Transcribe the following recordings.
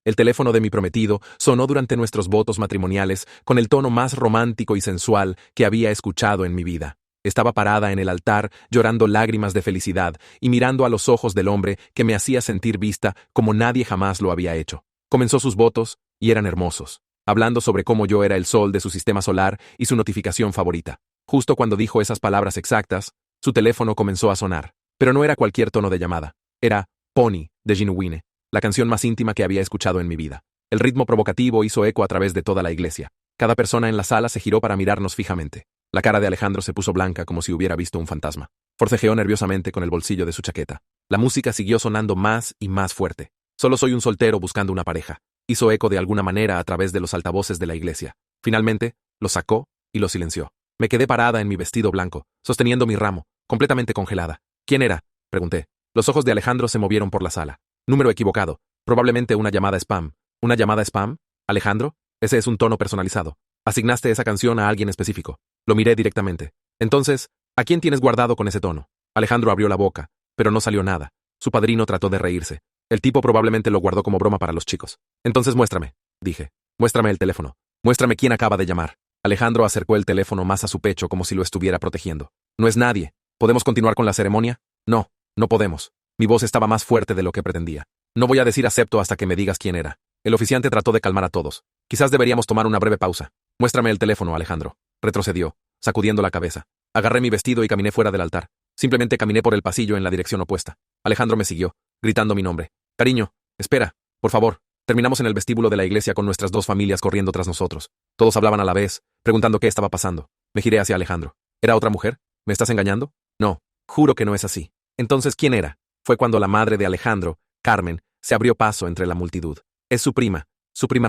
El teléfono de mi prometido sonó durante nuestros votos matrimoniales con el tono más romántico y sensual que había escuchado en mi vida. Estaba parada en el altar, llorando lágrimas de felicidad y mirando a los ojos del hombre que me hacía sentir vista como nadie jamás lo había hecho. Comenzó sus votos y eran hermosos, hablando sobre cómo yo era el sol de su sistema solar y su notificación favorita. Justo cuando dijo esas palabras exactas, su teléfono comenzó a sonar. Pero no era cualquier tono de llamada. Era Pony, de Genuine, la canción más íntima que había escuchado en mi vida. El ritmo provocativo hizo eco a través de toda la iglesia. Cada persona en la sala se giró para mirarnos fijamente. La cara de Alejandro se puso blanca como si hubiera visto un fantasma. Forcejeó nerviosamente con el bolsillo de su chaqueta. La música siguió sonando más y más fuerte. Solo soy un soltero buscando una pareja. Hizo eco de alguna manera a través de los altavoces de la iglesia. Finalmente, lo sacó y lo silenció. Me quedé parada en mi vestido blanco, sosteniendo mi ramo, completamente congelada. ¿Quién era?, pregunté. Los ojos de Alejandro se movieron por la sala. Número equivocado. Probablemente una llamada spam. ¿Una llamada spam? Alejandro, ese es un tono personalizado. Asignaste esa canción a alguien específico. Lo miré directamente. Entonces, ¿a quién tienes guardado con ese tono? Alejandro abrió la boca, pero no salió nada. Su padrino trató de reírse. El tipo probablemente lo guardó como broma para los chicos. Entonces muéstrame, dije. Muéstrame el teléfono. Muéstrame quién acaba de llamar. Alejandro acercó el teléfono más a su pecho como si lo estuviera protegiendo. No es nadie. ¿Podemos continuar con la ceremonia? No, no podemos. Mi voz estaba más fuerte de lo que pretendía. No voy a decir acepto hasta que me digas quién era. El oficiante trató de calmar a todos. Quizás deberíamos tomar una breve pausa. Muéstrame el teléfono, Alejandro. Retrocedió, sacudiendo la cabeza. Agarré mi vestido y caminé fuera del altar. Simplemente caminé por el pasillo en la dirección opuesta. Alejandro me siguió, gritando mi nombre. Cariño, espera, por favor. Terminamos en el vestíbulo de la iglesia con nuestras dos familias corriendo tras nosotros. Todos hablaban a la vez, preguntando qué estaba pasando. Me giré hacia Alejandro. ¿Era otra mujer? ¿Me estás engañando? No, juro que no es así. Entonces, ¿quién era? Fue cuando la madre de Alejandro, Carmen, se abrió paso entre la multitud. Es su prima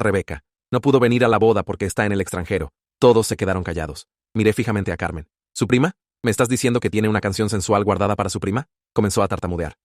Rebeca. No pudo venir a la boda porque está en el extranjero. Todos se quedaron callados. Miré fijamente a Carmen. ¿Su prima? ¿Me estás diciendo que tiene una canción sensual guardada para su prima? Comenzó a tartamudear.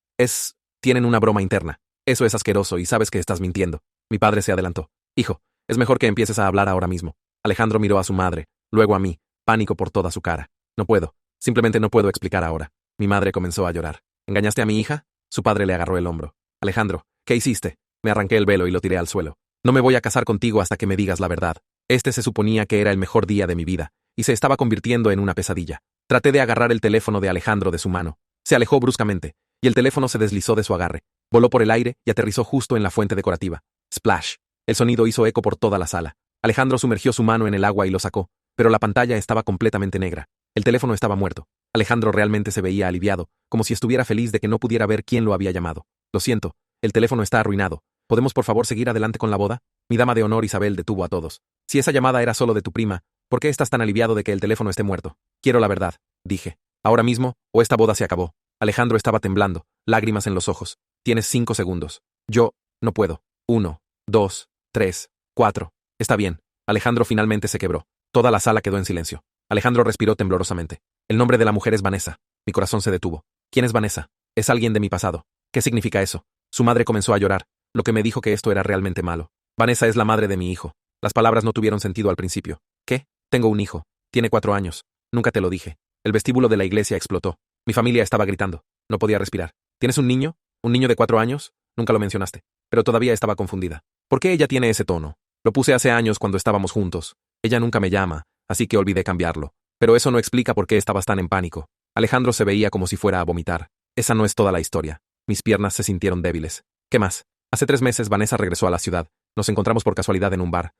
Tienen una broma interna. Eso es asqueroso y sabes que estás mintiendo. Mi padre se adelantó. Hijo, es mejor que empieces a hablar ahora mismo. Alejandro miró a su madre, luego a mí, pánico por toda su cara. No puedo. Simplemente no puedo explicar ahora. Mi madre comenzó a llorar. ¿Engañaste a mi hija? Su padre le agarró el hombro. Alejandro, ¿qué hiciste? Me arranqué el velo y lo tiré al suelo. No me voy a casar contigo hasta que me digas la verdad. Este se suponía que era el mejor día de mi vida, y se estaba convirtiendo en una pesadilla. Traté de agarrar el teléfono de Alejandro de su mano. Se alejó bruscamente, y el teléfono se deslizó de su agarre. Voló por el aire y aterrizó justo en la fuente decorativa. Splash. El sonido hizo eco por toda la sala. Alejandro sumergió su mano en el agua y lo sacó, pero la pantalla estaba completamente negra. El teléfono estaba muerto. Alejandro realmente se veía aliviado, como si estuviera feliz de que no pudiera ver quién lo había llamado. Lo siento, el teléfono está arruinado. ¿Podemos por favor seguir adelante con la boda? Mi dama de honor Isabel detuvo a todos. Si esa llamada era solo de tu prima, ¿por qué estás tan aliviado de que el teléfono esté muerto? Quiero la verdad, dije. Ahora mismo, o esta boda se acabó. Alejandro estaba temblando, lágrimas en los ojos. Tienes 5 segundos. Yo, no puedo. 1, 2, 3, 4. Está bien. Alejandro finalmente se quebró. Toda la sala quedó en silencio. Alejandro respiró temblorosamente. El nombre de la mujer es Vanessa. Mi corazón se detuvo. ¿Quién es Vanessa? Es alguien de mi pasado. ¿Qué significa eso? Su madre comenzó a llorar, lo que me dijo que esto era realmente malo. Vanessa es la madre de mi hijo. Las palabras no tuvieron sentido al principio. ¿Qué? Tengo un hijo. Tiene 4 años. Nunca te lo dije. El vestíbulo de la iglesia explotó. Mi familia estaba gritando. No podía respirar. ¿Tienes un niño? ¿Un niño de 4 años? Nunca lo mencionaste. Pero todavía estaba confundida. ¿Por qué ella tiene ese tono? Lo puse hace años cuando estábamos juntos. Ella nunca me llama, así que olvidé cambiarlo. Pero eso no explica por qué estabas tan en pánico. Alejandro se veía como si fuera a vomitar. Esa no es toda la historia. Mis piernas se sintieron débiles. ¿Qué más? Hace 3 meses Vanessa regresó a la ciudad. Nos encontramos por casualidad en un bar.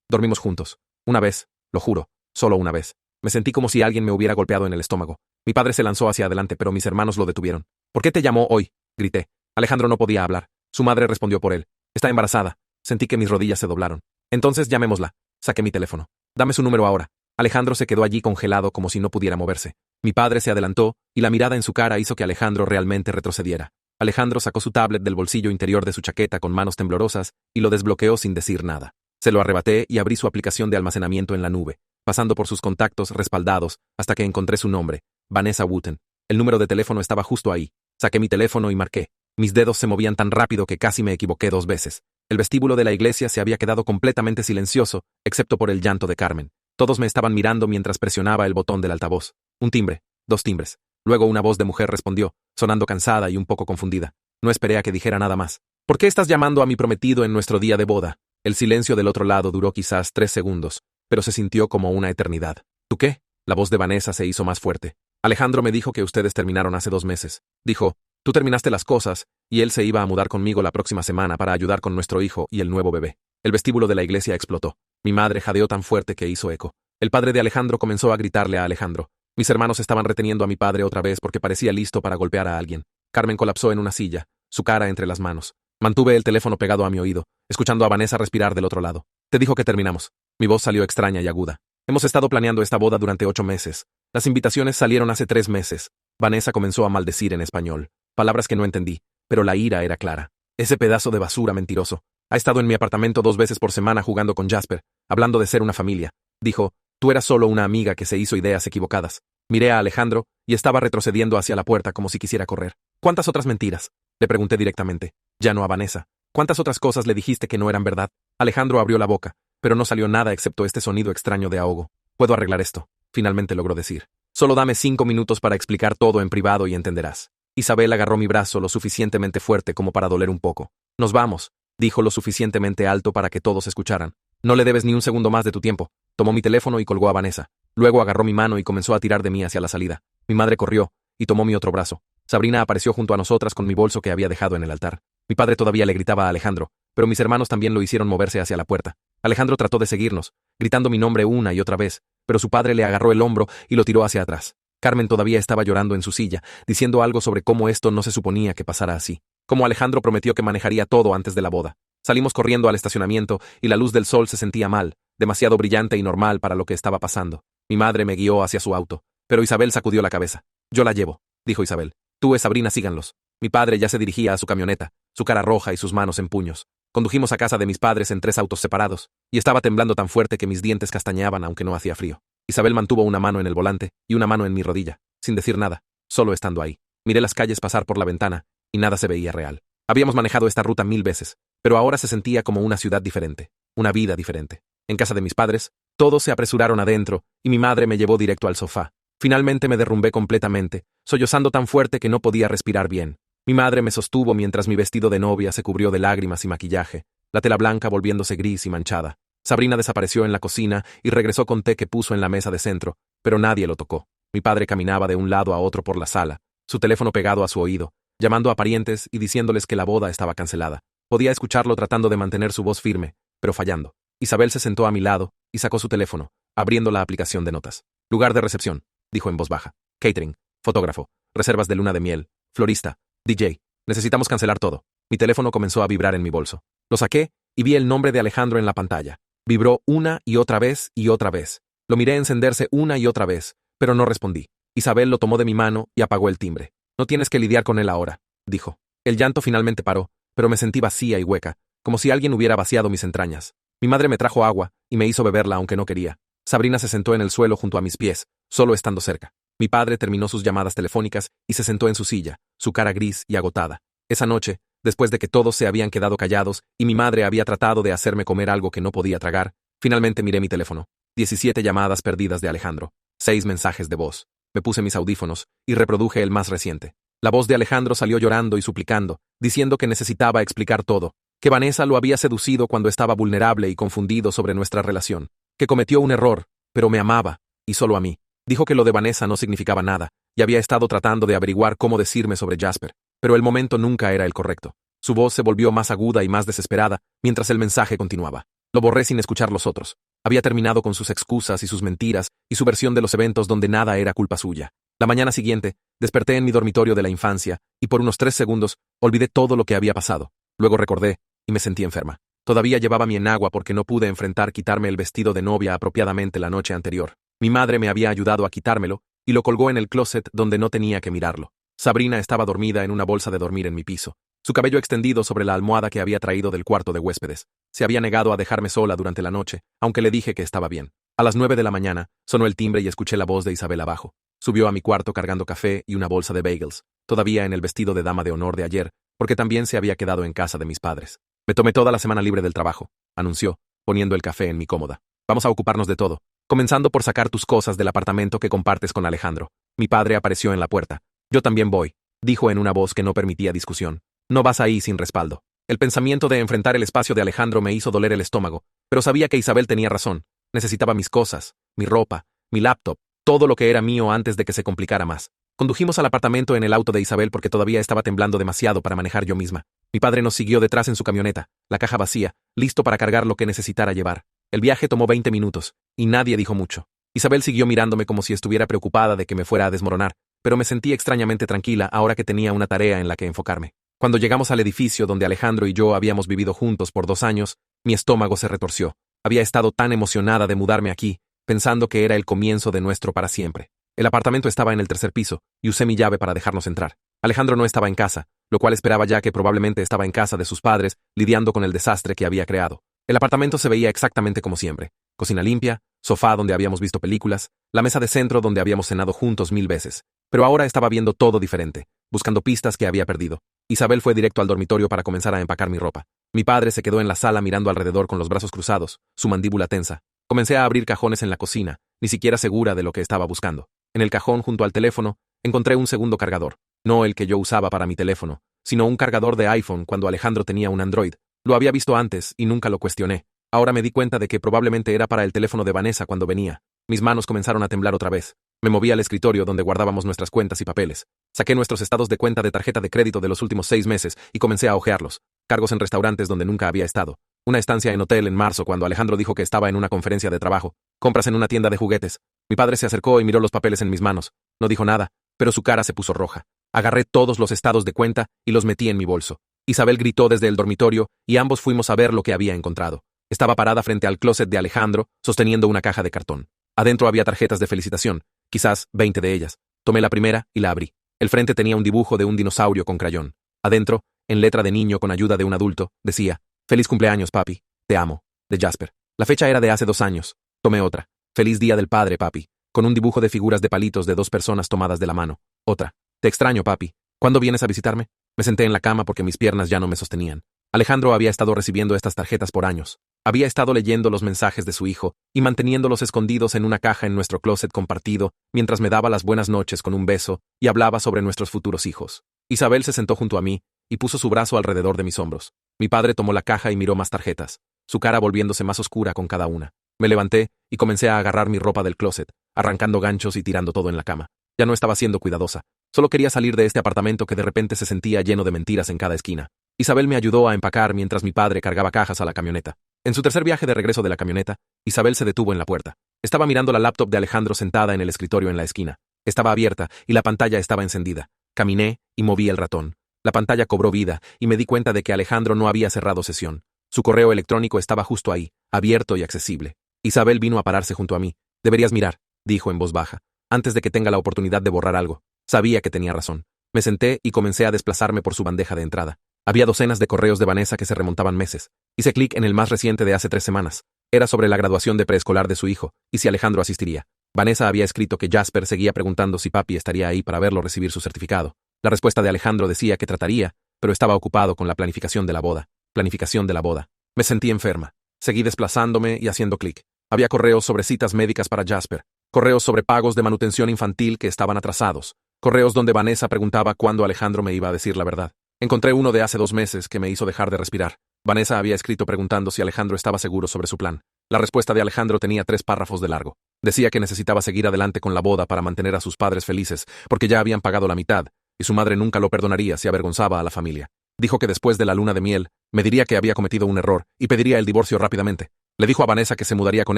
Dormimos juntos. Una vez, lo juro, solo una vez. Me sentí como si alguien me hubiera golpeado en el estómago. Mi padre se lanzó hacia adelante, pero mis hermanos lo detuvieron. ¿Por qué te llamó hoy? Grité. Alejandro no podía hablar. Su madre respondió por él. Está embarazada. Sentí que mis rodillas se doblaron. Entonces llamémosla. Saqué mi teléfono. Dame su número ahora. Alejandro se quedó allí congelado como si no pudiera moverse. Mi padre se adelantó, y la mirada en su cara hizo que Alejandro realmente retrocediera. Alejandro sacó su tablet del bolsillo interior de su chaqueta con manos temblorosas y lo desbloqueó sin decir nada. Se lo arrebaté y abrí su aplicación de almacenamiento en la nube, pasando por sus contactos respaldados hasta que encontré su nombre, Vanessa Wooten. El número de teléfono estaba justo ahí. Saqué mi teléfono y marqué. Mis dedos se movían tan rápido que casi me equivoqué 2 veces. El vestíbulo de la iglesia se había quedado completamente silencioso, excepto por el llanto de Carmen. Todos me estaban mirando mientras presionaba el botón del altavoz. Un timbre, 2 timbres. Luego una voz de mujer respondió, sonando cansada y un poco confundida. No esperé a que dijera nada más. ¿Por qué estás llamando a mi prometido en nuestro día de boda? El silencio del otro lado duró quizás 3 segundos, pero se sintió como una eternidad. ¿Tú qué? La voz de Vanessa se hizo más fuerte. Alejandro me dijo que ustedes terminaron hace 2 meses. Dijo, tú terminaste las cosas, y él se iba a mudar conmigo la próxima semana para ayudar con nuestro hijo y el nuevo bebé. El vestíbulo de la iglesia explotó. Mi madre jadeó tan fuerte que hizo eco. El padre de Alejandro comenzó a gritarle a Alejandro. Mis hermanos estaban reteniendo a mi padre otra vez porque parecía listo para golpear a alguien. Carmen colapsó en una silla, su cara entre las manos. Mantuve el teléfono pegado a mi oído, escuchando a Vanessa respirar del otro lado. Te dijo que terminamos. Mi voz salió extraña y aguda. Hemos estado planeando esta boda durante 8 meses. Las invitaciones salieron hace 3 meses. Vanessa comenzó a maldecir en español. Palabras que no entendí, pero la ira era clara. Ese pedazo de basura mentiroso. Ha estado en mi apartamento 2 veces por semana jugando con Jasper, hablando de ser una familia. Dijo, tú eras solo una amiga que se hizo ideas equivocadas. Miré a Alejandro y estaba retrocediendo hacia la puerta como si quisiera correr. ¿Cuántas otras mentiras? Le pregunté directamente. Ya no a Vanessa. ¿Cuántas otras cosas le dijiste que no eran verdad? Alejandro abrió la boca, pero no salió nada excepto este sonido extraño de ahogo. Puedo arreglar esto, finalmente logró decir. Solo dame 5 minutos para explicar todo en privado y entenderás. Isabel agarró mi brazo lo suficientemente fuerte como para doler un poco. Nos vamos, dijo lo suficientemente alto para que todos escucharan. No le debes ni un segundo más de tu tiempo. Tomó mi teléfono y colgó a Vanessa. Luego agarró mi mano y comenzó a tirar de mí hacia la salida. Mi madre corrió y tomó mi otro brazo. Sabrina apareció junto a nosotras con mi bolso que había dejado en el altar. Mi padre todavía le gritaba a Alejandro, pero mis hermanos también lo hicieron moverse hacia la puerta. Alejandro trató de seguirnos, gritando mi nombre una y otra vez, pero su padre le agarró el hombro y lo tiró hacia atrás. Carmen todavía estaba llorando en su silla, diciendo algo sobre cómo esto no se suponía que pasara así. Como Alejandro prometió que manejaría todo antes de la boda. Salimos corriendo al estacionamiento y la luz del sol se sentía mal, demasiado brillante y normal para lo que estaba pasando. Mi madre me guió hacia su auto, pero Isabel sacudió la cabeza. Yo la llevo, dijo Isabel. Tú y Sabrina síganlos. Mi padre ya se dirigía a su camioneta, su cara roja y sus manos en puños. Condujimos a casa de mis padres en 3 autos separados, y estaba temblando tan fuerte que mis dientes castañeaban aunque no hacía frío. Isabel mantuvo una mano en el volante y una mano en mi rodilla, sin decir nada, solo estando ahí. Miré las calles pasar por la ventana, y nada se veía real. Habíamos manejado esta ruta 1000 veces, pero ahora se sentía como una ciudad diferente, una vida diferente. En casa de mis padres, todos se apresuraron adentro, y mi madre me llevó directo al sofá. Finalmente me derrumbé completamente, sollozando tan fuerte que no podía respirar bien. Mi madre me sostuvo mientras mi vestido de novia se cubrió de lágrimas y maquillaje, la tela blanca volviéndose gris y manchada. Sabrina desapareció en la cocina y regresó con té que puso en la mesa de centro, pero nadie lo tocó. Mi padre caminaba de un lado a otro por la sala, su teléfono pegado a su oído, llamando a parientes y diciéndoles que la boda estaba cancelada. Podía escucharlo tratando de mantener su voz firme, pero fallando. Isabel se sentó a mi lado y sacó su teléfono, abriendo la aplicación de notas. Lugar de recepción, dijo en voz baja. Catering, fotógrafo, reservas de luna de miel, florista, DJ. Necesitamos cancelar todo. Mi teléfono comenzó a vibrar en mi bolso. Lo saqué y vi el nombre de Alejandro en la pantalla. Vibró una y otra vez y otra vez. Lo miré encenderse una y otra vez, pero no respondí. Isabel lo tomó de mi mano y apagó el timbre. No tienes que lidiar con él ahora, dijo. El llanto finalmente paró, pero me sentí vacía y hueca, como si alguien hubiera vaciado mis entrañas. Mi madre me trajo agua y me hizo beberla aunque no quería. Sabrina se sentó en el suelo junto a mis pies, solo estando cerca. Mi padre terminó sus llamadas telefónicas y se sentó en su silla, su cara gris y agotada. Esa noche, después de que todos se habían quedado callados y mi madre había tratado de hacerme comer algo que no podía tragar, finalmente miré mi teléfono. 17 llamadas perdidas de Alejandro. 6 mensajes de voz. Me puse mis audífonos y reproduje el más reciente. La voz de Alejandro salió llorando y suplicando, diciendo que necesitaba explicar todo, que Vanessa lo había seducido cuando estaba vulnerable y confundido sobre nuestra relación, que cometió un error, pero me amaba, y solo a mí. Dijo que lo de Vanessa no significaba nada, y había estado tratando de averiguar cómo decirme sobre Jasper, pero el momento nunca era el correcto. Su voz se volvió más aguda y más desesperada, mientras el mensaje continuaba. Lo borré sin escuchar los otros. Había terminado con sus excusas y sus mentiras, y su versión de los eventos donde nada era culpa suya. La mañana siguiente, desperté en mi dormitorio de la infancia, y por unos 3 segundos, olvidé todo lo que había pasado. Luego recordé, y me sentí enferma. Todavía llevaba mi enagua porque no pude enfrentar quitarme el vestido de novia apropiadamente la noche anterior. Mi madre me había ayudado a quitármelo, y lo colgó en el closet donde no tenía que mirarlo. Sabrina estaba dormida en una bolsa de dormir en mi piso, su cabello extendido sobre la almohada que había traído del cuarto de huéspedes. Se había negado a dejarme sola durante la noche, aunque le dije que estaba bien. A las 9 de la mañana, sonó el timbre y escuché la voz de Isabel abajo. Subió a mi cuarto cargando café y una bolsa de bagels, todavía en el vestido de dama de honor de ayer, porque también se había quedado en casa de mis padres. Me tomé toda la semana libre del trabajo, anunció, poniendo el café en mi cómoda. Vamos a ocuparnos de todo, comenzando por sacar tus cosas del apartamento que compartes con Alejandro. Mi padre apareció en la puerta. Yo también voy, dijo en una voz que no permitía discusión. No vas ahí sin respaldo. El pensamiento de enfrentar el espacio de Alejandro me hizo doler el estómago, pero sabía que Isabel tenía razón. Necesitaba mis cosas, mi ropa, mi laptop, todo lo que era mío antes de que se complicara más. Condujimos al apartamento en el auto de Isabel porque todavía estaba temblando demasiado para manejar yo misma. Mi padre nos siguió detrás en su camioneta, la caja vacía, listo para cargar lo que necesitara llevar. El viaje tomó 20 minutos, y nadie dijo mucho. Isabel siguió mirándome como si estuviera preocupada de que me fuera a desmoronar, pero me sentí extrañamente tranquila ahora que tenía una tarea en la que enfocarme. Cuando llegamos al edificio donde Alejandro y yo habíamos vivido juntos por 2 años, mi estómago se retorció. Había estado tan emocionada de mudarme aquí, pensando que era el comienzo de nuestro para siempre. El apartamento estaba en el 3er piso, y usé mi llave para dejarnos entrar. Alejandro no estaba en casa, lo cual esperaba ya que probablemente estaba en casa de sus padres, lidiando con el desastre que había creado. El apartamento se veía exactamente como siempre. Cocina limpia, sofá donde habíamos visto películas, la mesa de centro donde habíamos cenado juntos 1000 veces. Pero ahora estaba viendo todo diferente, buscando pistas que había perdido. Isabel fue directo al dormitorio para comenzar a empacar mi ropa. Mi padre se quedó en la sala mirando alrededor con los brazos cruzados, su mandíbula tensa. Comencé a abrir cajones en la cocina, ni siquiera segura de lo que estaba buscando. En el cajón junto al teléfono, encontré un segundo cargador. No el que yo usaba para mi teléfono, sino un cargador de iPhone cuando Alejandro tenía un Android. Lo había visto antes y nunca lo cuestioné. Ahora me di cuenta de que probablemente era para el teléfono de Vanessa cuando venía. Mis manos comenzaron a temblar otra vez. Me moví al escritorio donde guardábamos nuestras cuentas y papeles. Saqué nuestros estados de cuenta de tarjeta de crédito de los últimos 6 meses y comencé a hojearlos. Cargos en restaurantes donde nunca había estado. Una estancia en hotel en marzo cuando Alejandro dijo que estaba en una conferencia de trabajo. Compras en una tienda de juguetes. Mi padre se acercó y miró los papeles en mis manos. No dijo nada, pero su cara se puso roja. Agarré todos los estados de cuenta y los metí en mi bolso. Isabel gritó desde el dormitorio y ambos fuimos a ver lo que había encontrado. Estaba parada frente al closet de Alejandro, sosteniendo una caja de cartón. Adentro había tarjetas de felicitación, quizás 20 de ellas. Tomé la primera y la abrí. El frente tenía un dibujo de un dinosaurio con crayón. Adentro, en letra de niño con ayuda de un adulto, decía: «Feliz cumpleaños, papi. Te amo. De Jasper». La fecha era de hace 2 años. Tomé otra. «Feliz Día del Padre, papi», con un dibujo de figuras de palitos de 2 personas tomadas de la mano. Otra. «Te extraño, papi. ¿Cuándo vienes a visitarme?» Me senté en la cama porque mis piernas ya no me sostenían. Alejandro había estado recibiendo estas tarjetas por años. Había estado leyendo los mensajes de su hijo y manteniéndolos escondidos en una caja en nuestro closet compartido mientras me daba las buenas noches con un beso y hablaba sobre nuestros futuros hijos. Isabel se sentó junto a mí y puso su brazo alrededor de mis hombros. Mi padre tomó la caja y miró más tarjetas, su cara volviéndose más oscura con cada una. Me levanté y comencé a agarrar mi ropa del closet, arrancando ganchos y tirando todo en la cama. Ya no estaba siendo cuidadosa. Solo quería salir de este apartamento que de repente se sentía lleno de mentiras en cada esquina. Isabel me ayudó a empacar mientras mi padre cargaba cajas a la camioneta. En su tercer viaje de regreso de la camioneta, Isabel se detuvo en la puerta. Estaba mirando la laptop de Alejandro sentada en el escritorio en la esquina. Estaba abierta y la pantalla estaba encendida. Caminé y moví el ratón. La pantalla cobró vida y me di cuenta de que Alejandro no había cerrado sesión. Su correo electrónico estaba justo ahí, abierto y accesible. Isabel vino a pararse junto a mí. «Deberías mirar», dijo en voz baja, antes de que tenga la oportunidad de borrar algo. Sabía que tenía razón. Me senté y comencé a desplazarme por su bandeja de entrada. Había docenas de correos de Vanessa que se remontaban meses. Hice clic en el más reciente de hace 3 semanas. Era sobre la graduación de preescolar de su hijo, y si Alejandro asistiría. Vanessa había escrito que Jasper seguía preguntando si papi estaría ahí para verlo recibir su certificado. La respuesta de Alejandro decía que trataría, pero estaba ocupado con la planificación de la boda. Planificación de la boda. Me sentí enferma. Seguí desplazándome y haciendo clic. Había correos sobre citas médicas para Jasper. Correos sobre pagos de manutención infantil que estaban atrasados. Correos donde Vanessa preguntaba cuándo Alejandro me iba a decir la verdad. Encontré uno de hace 2 meses que me hizo dejar de respirar. Vanessa había escrito preguntando si Alejandro estaba seguro sobre su plan. La respuesta de Alejandro tenía 3 párrafos de largo. Decía que necesitaba seguir adelante con la boda para mantener a sus padres felices, porque ya habían pagado la mitad, y su madre nunca lo perdonaría si avergonzaba a la familia. Dijo que después de la luna de miel, me diría que había cometido un error y pediría el divorcio rápidamente. Le dijo a Vanessa que se mudaría con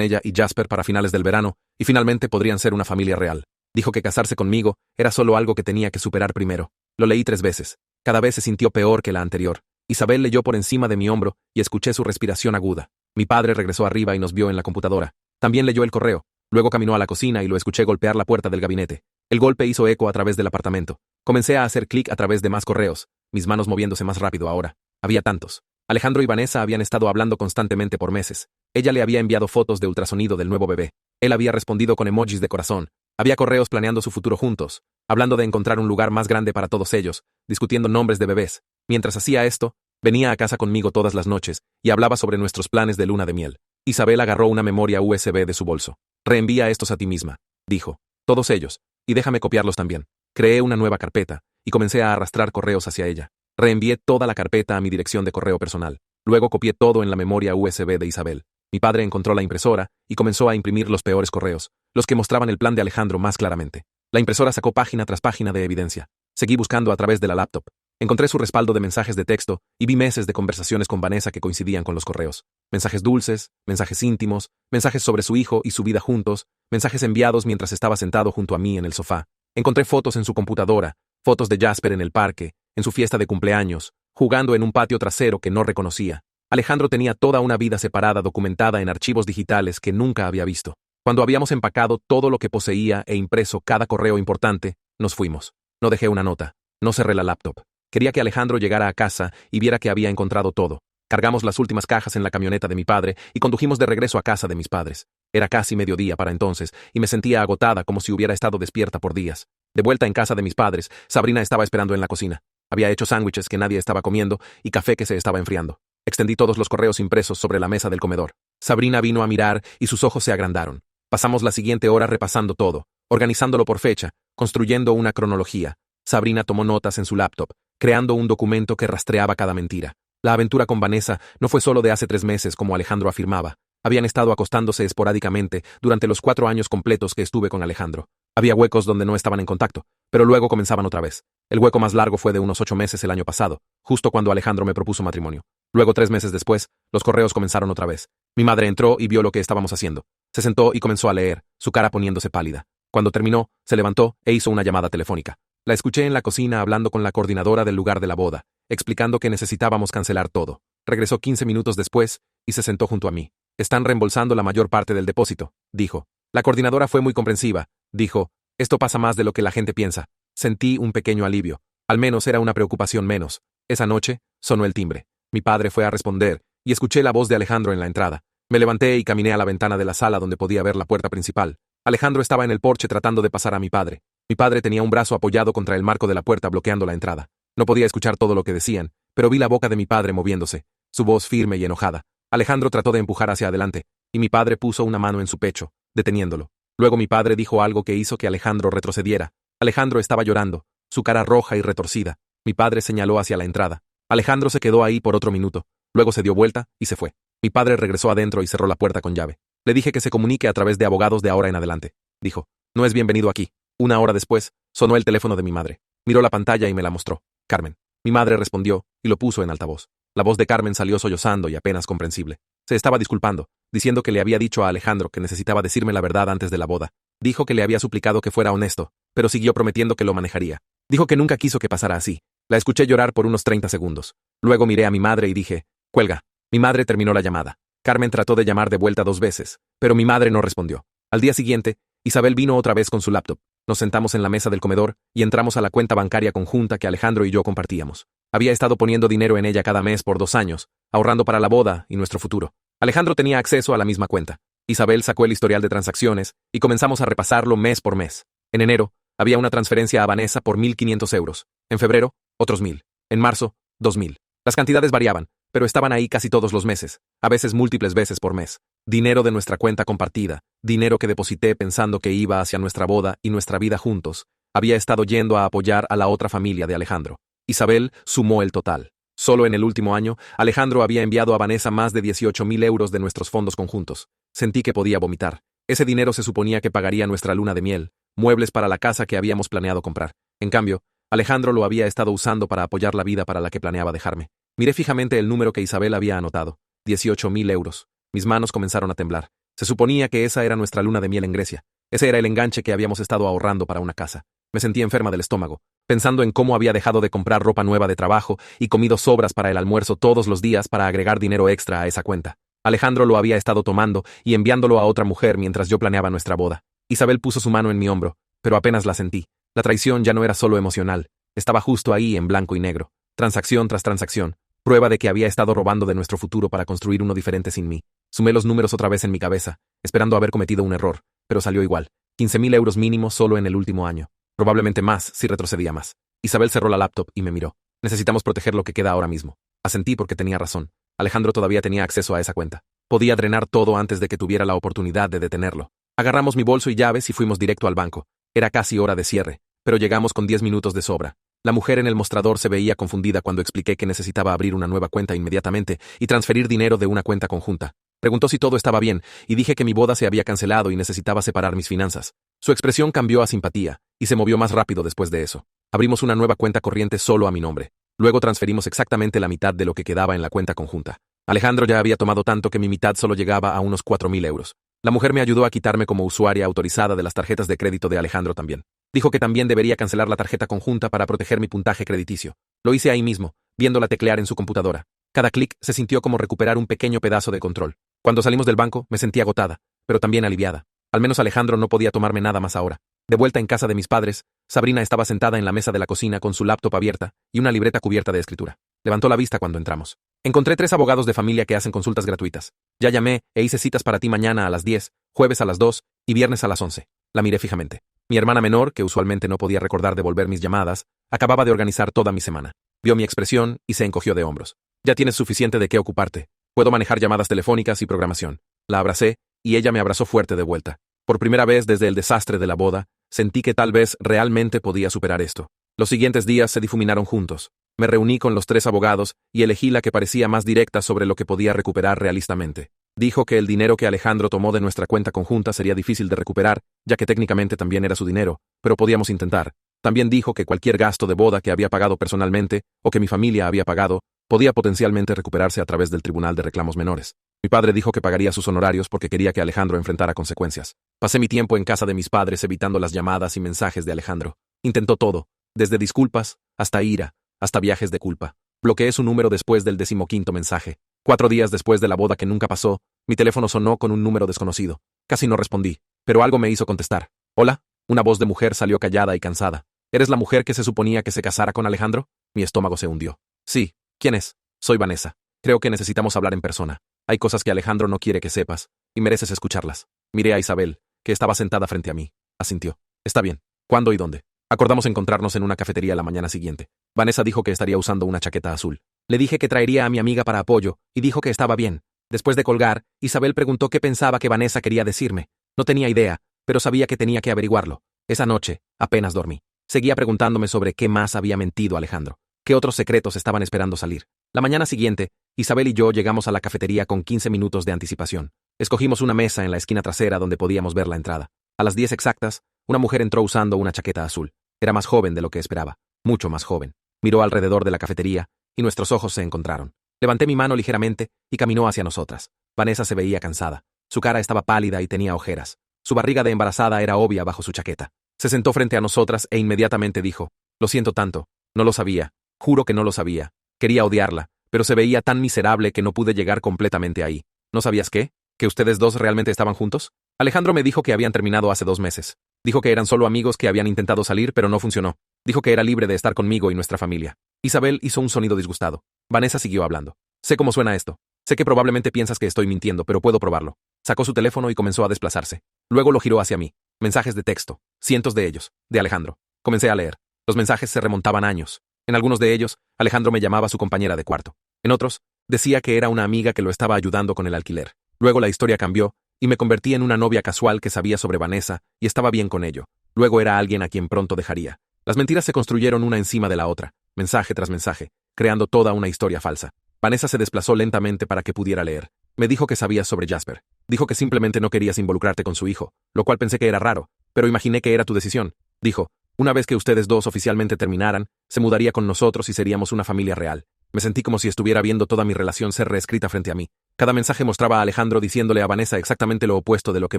ella y Jasper para finales del verano, y finalmente podrían ser una familia real. Dijo que casarse conmigo era solo algo que tenía que superar primero. Lo leí 3 veces. Cada vez se sintió peor que la anterior. Isabel leyó por encima de mi hombro y escuché su respiración aguda. Mi padre regresó arriba y nos vio en la computadora. También leyó el correo. Luego caminó a la cocina y lo escuché golpear la puerta del gabinete. El golpe hizo eco a través del apartamento. Comencé a hacer clic a través de más correos, mis manos moviéndose más rápido ahora. Había tantos. Alejandro y Vanessa habían estado hablando constantemente por meses. Ella le había enviado fotos de ultrasonido del nuevo bebé. Él había respondido con emojis de corazón. Había correos planeando su futuro juntos, hablando de encontrar un lugar más grande para todos ellos, discutiendo nombres de bebés. Mientras hacía esto, venía a casa conmigo todas las noches y hablaba sobre nuestros planes de luna de miel. Isabel agarró una memoria USB de su bolso. «Reenvía estos a ti misma», dijo. «Todos ellos. Y déjame copiarlos también». Creé una nueva carpeta y comencé a arrastrar correos hacia ella. Reenvié toda la carpeta a mi dirección de correo personal. Luego copié todo en la memoria USB de Isabel. Mi padre encontró la impresora y comenzó a imprimir los peores correos, los que mostraban el plan de Alejandro más claramente. La impresora sacó página tras página de evidencia. Seguí buscando a través de la laptop. Encontré su respaldo de mensajes de texto y vi meses de conversaciones con Vanessa que coincidían con los correos. Mensajes dulces, mensajes íntimos, mensajes sobre su hijo y su vida juntos, mensajes enviados mientras estaba sentado junto a mí en el sofá. Encontré fotos en su computadora, fotos de Jasper en el parque, en su fiesta de cumpleaños, jugando en un patio trasero que no reconocía. Alejandro tenía toda una vida separada documentada en archivos digitales que nunca había visto. Cuando habíamos empacado todo lo que poseía e impreso cada correo importante, nos fuimos. No dejé una nota. No cerré la laptop. Quería que Alejandro llegara a casa y viera que había encontrado todo. Cargamos las últimas cajas en la camioneta de mi padre y condujimos de regreso a casa de mis padres. Era casi mediodía para entonces y me sentía agotada como si hubiera estado despierta por días. De vuelta en casa de mis padres, Sabrina estaba esperando en la cocina. Había hecho sándwiches que nadie estaba comiendo y café que se estaba enfriando. Extendí todos los correos impresos sobre la mesa del comedor. Sabrina vino a mirar y sus ojos se agrandaron. Pasamos la siguiente hora repasando todo, organizándolo por fecha, construyendo una cronología. Sabrina tomó notas en su laptop, creando un documento que rastreaba cada mentira. La aventura con Vanessa no fue solo de hace 3 meses, como Alejandro afirmaba. Habían estado acostándose esporádicamente durante los 4 años completos que estuve con Alejandro. Había huecos donde no estaban en contacto, pero luego comenzaban otra vez. El hueco más largo fue de unos 8 meses el año pasado, justo cuando Alejandro me propuso matrimonio. Luego, 3 meses después, los correos comenzaron otra vez. Mi madre entró y vio lo que estábamos haciendo. Se sentó y comenzó a leer, su cara poniéndose pálida. Cuando terminó, se levantó e hizo una llamada telefónica. La escuché en la cocina hablando con la coordinadora del lugar de la boda, explicando que necesitábamos cancelar todo. Regresó 15 minutos después y se sentó junto a mí. Están reembolsando la mayor parte del depósito, dijo. La coordinadora fue muy comprensiva. Dijo, esto pasa más de lo que la gente piensa. Sentí un pequeño alivio. Al menos era una preocupación menos. Esa noche, sonó el timbre. Mi padre fue a responder, y escuché la voz de Alejandro en la entrada. Me levanté y caminé a la ventana de la sala donde podía ver la puerta principal. Alejandro estaba en el porche tratando de pasar a mi padre. Mi padre tenía un brazo apoyado contra el marco de la puerta bloqueando la entrada. No podía escuchar todo lo que decían, pero vi la boca de mi padre moviéndose, su voz firme y enojada. Alejandro trató de empujar hacia adelante, y mi padre puso una mano en su pecho, deteniéndolo. Luego mi padre dijo algo que hizo que Alejandro retrocediera. Alejandro estaba llorando, su cara roja y retorcida. Mi padre señaló hacia la entrada. Alejandro se quedó ahí por otro minuto. Luego se dio vuelta y se fue. Mi padre regresó adentro y cerró la puerta con llave. Le dije que se comunique a través de abogados de ahora en adelante. Dijo, no es bienvenido aquí. 1 hora después, sonó el teléfono de mi madre. Miró la pantalla y me la mostró. Carmen. Mi madre respondió y lo puso en altavoz. La voz de Carmen salió sollozando y apenas comprensible. Se estaba disculpando, diciendo que le había dicho a Alejandro que necesitaba decirme la verdad antes de la boda. Dijo que le había suplicado que fuera honesto, pero siguió prometiendo que lo manejaría. Dijo que nunca quiso que pasara así. La escuché llorar por unos 30 segundos. Luego miré a mi madre y dije, cuelga. Mi madre terminó la llamada. Carmen trató de llamar de vuelta 2 veces, pero mi madre no respondió. Al día siguiente, Isabel vino otra vez con su laptop. Nos sentamos en la mesa del comedor y entramos a la cuenta bancaria conjunta que Alejandro y yo compartíamos. Había estado poniendo dinero en ella cada mes por 2 años, ahorrando para la boda y nuestro futuro. Alejandro tenía acceso a la misma cuenta. Isabel sacó el historial de transacciones y comenzamos a repasarlo mes por mes. En enero, había una transferencia a Vanessa por 1.500 euros. En febrero, otros 1.000. En marzo, 2.000. Las cantidades variaban, pero estaban ahí casi todos los meses, a veces múltiples veces por mes. Dinero de nuestra cuenta compartida, dinero que deposité pensando que iba hacia nuestra boda y nuestra vida juntos, había estado yendo a apoyar a la otra familia de Alejandro. Isabel sumó el total. Solo en el último año, Alejandro había enviado a Vanessa más de 18.000 euros de nuestros fondos conjuntos. Sentí que podía vomitar. Ese dinero se suponía que pagaría nuestra luna de miel, muebles para la casa que habíamos planeado comprar. En cambio, Alejandro lo había estado usando para apoyar la vida para la que planeaba dejarme. Miré fijamente el número que Isabel había anotado. 18.000 euros. Mis manos comenzaron a temblar. Se suponía que esa era nuestra luna de miel en Grecia. Ese era el enganche que habíamos estado ahorrando para una casa. Me sentí enferma del estómago, pensando en cómo había dejado de comprar ropa nueva de trabajo y comido sobras para el almuerzo todos los días para agregar dinero extra a esa cuenta. Alejandro lo había estado tomando y enviándolo a otra mujer mientras yo planeaba nuestra boda. Isabel puso su mano en mi hombro, pero apenas la sentí. La traición ya no era solo emocional, estaba justo ahí en blanco y negro, transacción tras transacción, prueba de que había estado robando de nuestro futuro para construir uno diferente sin mí. Sumé los números otra vez en mi cabeza, esperando haber cometido un error, pero salió igual. 15.000 euros mínimo solo en el último año. Probablemente más si retrocedía más. Isabel cerró la laptop y me miró. Necesitamos proteger lo que queda ahora mismo. Asentí porque tenía razón. Alejandro todavía tenía acceso a esa cuenta. Podía drenar todo antes de que tuviera la oportunidad de detenerlo. Agarramos mi bolso y llaves y fuimos directo al banco. Era casi hora de cierre, pero llegamos con 10 minutos de sobra. La mujer en el mostrador se veía confundida cuando expliqué que necesitaba abrir una nueva cuenta inmediatamente y transferir dinero de una cuenta conjunta. Preguntó si todo estaba bien, y dije que mi boda se había cancelado y necesitaba separar mis finanzas. Su expresión cambió a simpatía, y se movió más rápido después de eso. Abrimos una nueva cuenta corriente solo a mi nombre. Luego transferimos exactamente la mitad de lo que quedaba en la cuenta conjunta. Alejandro ya había tomado tanto que mi mitad solo llegaba a unos 4.000 euros. La mujer me ayudó a quitarme como usuaria autorizada de las tarjetas de crédito de Alejandro también. Dijo que también debería cancelar la tarjeta conjunta para proteger mi puntaje crediticio. Lo hice ahí mismo, viéndola teclear en su computadora. Cada clic se sintió como recuperar un pequeño pedazo de control. Cuando salimos del banco, me sentí agotada, pero también aliviada. Al menos Alejandro no podía tomarme nada más ahora. De vuelta en casa de mis padres, Sabrina estaba sentada en la mesa de la cocina con su laptop abierta y una libreta cubierta de escritura. Levantó la vista cuando entramos. Encontré 3 abogados de familia que hacen consultas gratuitas. Ya llamé e hice citas para ti mañana a las 10, jueves a las 2 y viernes a las 11. La miré fijamente. Mi hermana menor, que usualmente no podía recordar devolver mis llamadas, acababa de organizar toda mi semana. Vio mi expresión y se encogió de hombros. Ya tienes suficiente de qué ocuparte. Puedo manejar llamadas telefónicas y programación. La abracé y ella me abrazó fuerte de vuelta. Por primera vez desde el desastre de la boda, sentí que tal vez realmente podía superar esto. Los siguientes días se difuminaron juntos. Me reuní con los 3 abogados y elegí la que parecía más directa sobre lo que podía recuperar realistamente. Dijo que el dinero que Alejandro tomó de nuestra cuenta conjunta sería difícil de recuperar, ya que técnicamente también era su dinero, pero podíamos intentar. También dijo que cualquier gasto de boda que había pagado personalmente o que mi familia había pagado podía potencialmente recuperarse a través del Tribunal de Reclamos Menores. Mi padre dijo que pagaría sus honorarios porque quería que Alejandro enfrentara consecuencias. Pasé mi tiempo en casa de mis padres evitando las llamadas y mensajes de Alejandro. Intentó todo, desde disculpas, hasta ira, hasta viajes de culpa. Bloqueé su número después del 15º mensaje. 4 días después de la boda que nunca pasó, mi teléfono sonó con un número desconocido. Casi no respondí, pero algo me hizo contestar. ¿Hola? Una voz de mujer salió callada y cansada. ¿Eres la mujer que se suponía que se casara con Alejandro? Mi estómago se hundió. Sí, ¿quién es? Soy Vanessa. Creo que necesitamos hablar en persona. Hay cosas que Alejandro no quiere que sepas, y mereces escucharlas. Miré a Isabel, que estaba sentada frente a mí. Asintió. Está bien. ¿Cuándo y dónde? Acordamos encontrarnos en una cafetería la mañana siguiente. Vanessa dijo que estaría usando una chaqueta azul. Le dije que traería a mi amiga para apoyo, y dijo que estaba bien. Después de colgar, Isabel preguntó qué pensaba que Vanessa quería decirme. No tenía idea, pero sabía que tenía que averiguarlo. Esa noche, apenas dormí. Seguía preguntándome sobre qué más había mentido Alejandro. ¿Qué otros secretos estaban esperando salir? La mañana siguiente, Isabel y yo llegamos a la cafetería con 15 minutos de anticipación. Escogimos una mesa en la esquina trasera donde podíamos ver la entrada. A las 10 exactas, una mujer entró usando una chaqueta azul. Era más joven de lo que esperaba, mucho más joven. Miró alrededor de la cafetería, y nuestros ojos se encontraron. Levanté mi mano ligeramente y caminó hacia nosotras. Vanessa se veía cansada. Su cara estaba pálida y tenía ojeras. Su barriga de embarazada era obvia bajo su chaqueta. Se sentó frente a nosotras e inmediatamente dijo: «Lo siento tanto. No lo sabía. Juro que no lo sabía. Quería odiarla, pero se veía tan miserable que no pude llegar completamente ahí. ¿No sabías qué? ¿Que ustedes dos realmente estaban juntos? Alejandro me dijo que habían terminado hace 2 meses. Dijo que eran solo amigos que habían intentado salir, pero no funcionó. Dijo que era libre de estar conmigo y nuestra familia». Isabel hizo un sonido disgustado. Vanessa siguió hablando. «Sé cómo suena esto. Sé que probablemente piensas que estoy mintiendo, pero puedo probarlo». Sacó su teléfono y comenzó a desplazarse. Luego lo giró hacia mí. Mensajes de texto, cientos de ellos, de Alejandro. Comencé a leer. Los mensajes se remontaban años. En algunos de ellos, Alejandro me llamaba su compañera de cuarto. En otros, decía que era una amiga que lo estaba ayudando con el alquiler. Luego la historia cambió, y me convertí en una novia casual que sabía sobre Vanessa y estaba bien con ello. Luego era alguien a quien pronto dejaría. Las mentiras se construyeron una encima de la otra, mensaje tras mensaje, creando toda una historia falsa. Vanessa se desplazó lentamente para que pudiera leer. Me dijo que sabías sobre Jasper. Dijo que simplemente no querías involucrarte con su hijo, lo cual pensé que era raro, pero imaginé que era tu decisión. Dijo: «Una vez que ustedes dos oficialmente terminaran, se mudaría con nosotros y seríamos una familia real». Me sentí como si estuviera viendo toda mi relación ser reescrita frente a mí. Cada mensaje mostraba a Alejandro diciéndole a Vanessa exactamente lo opuesto de lo que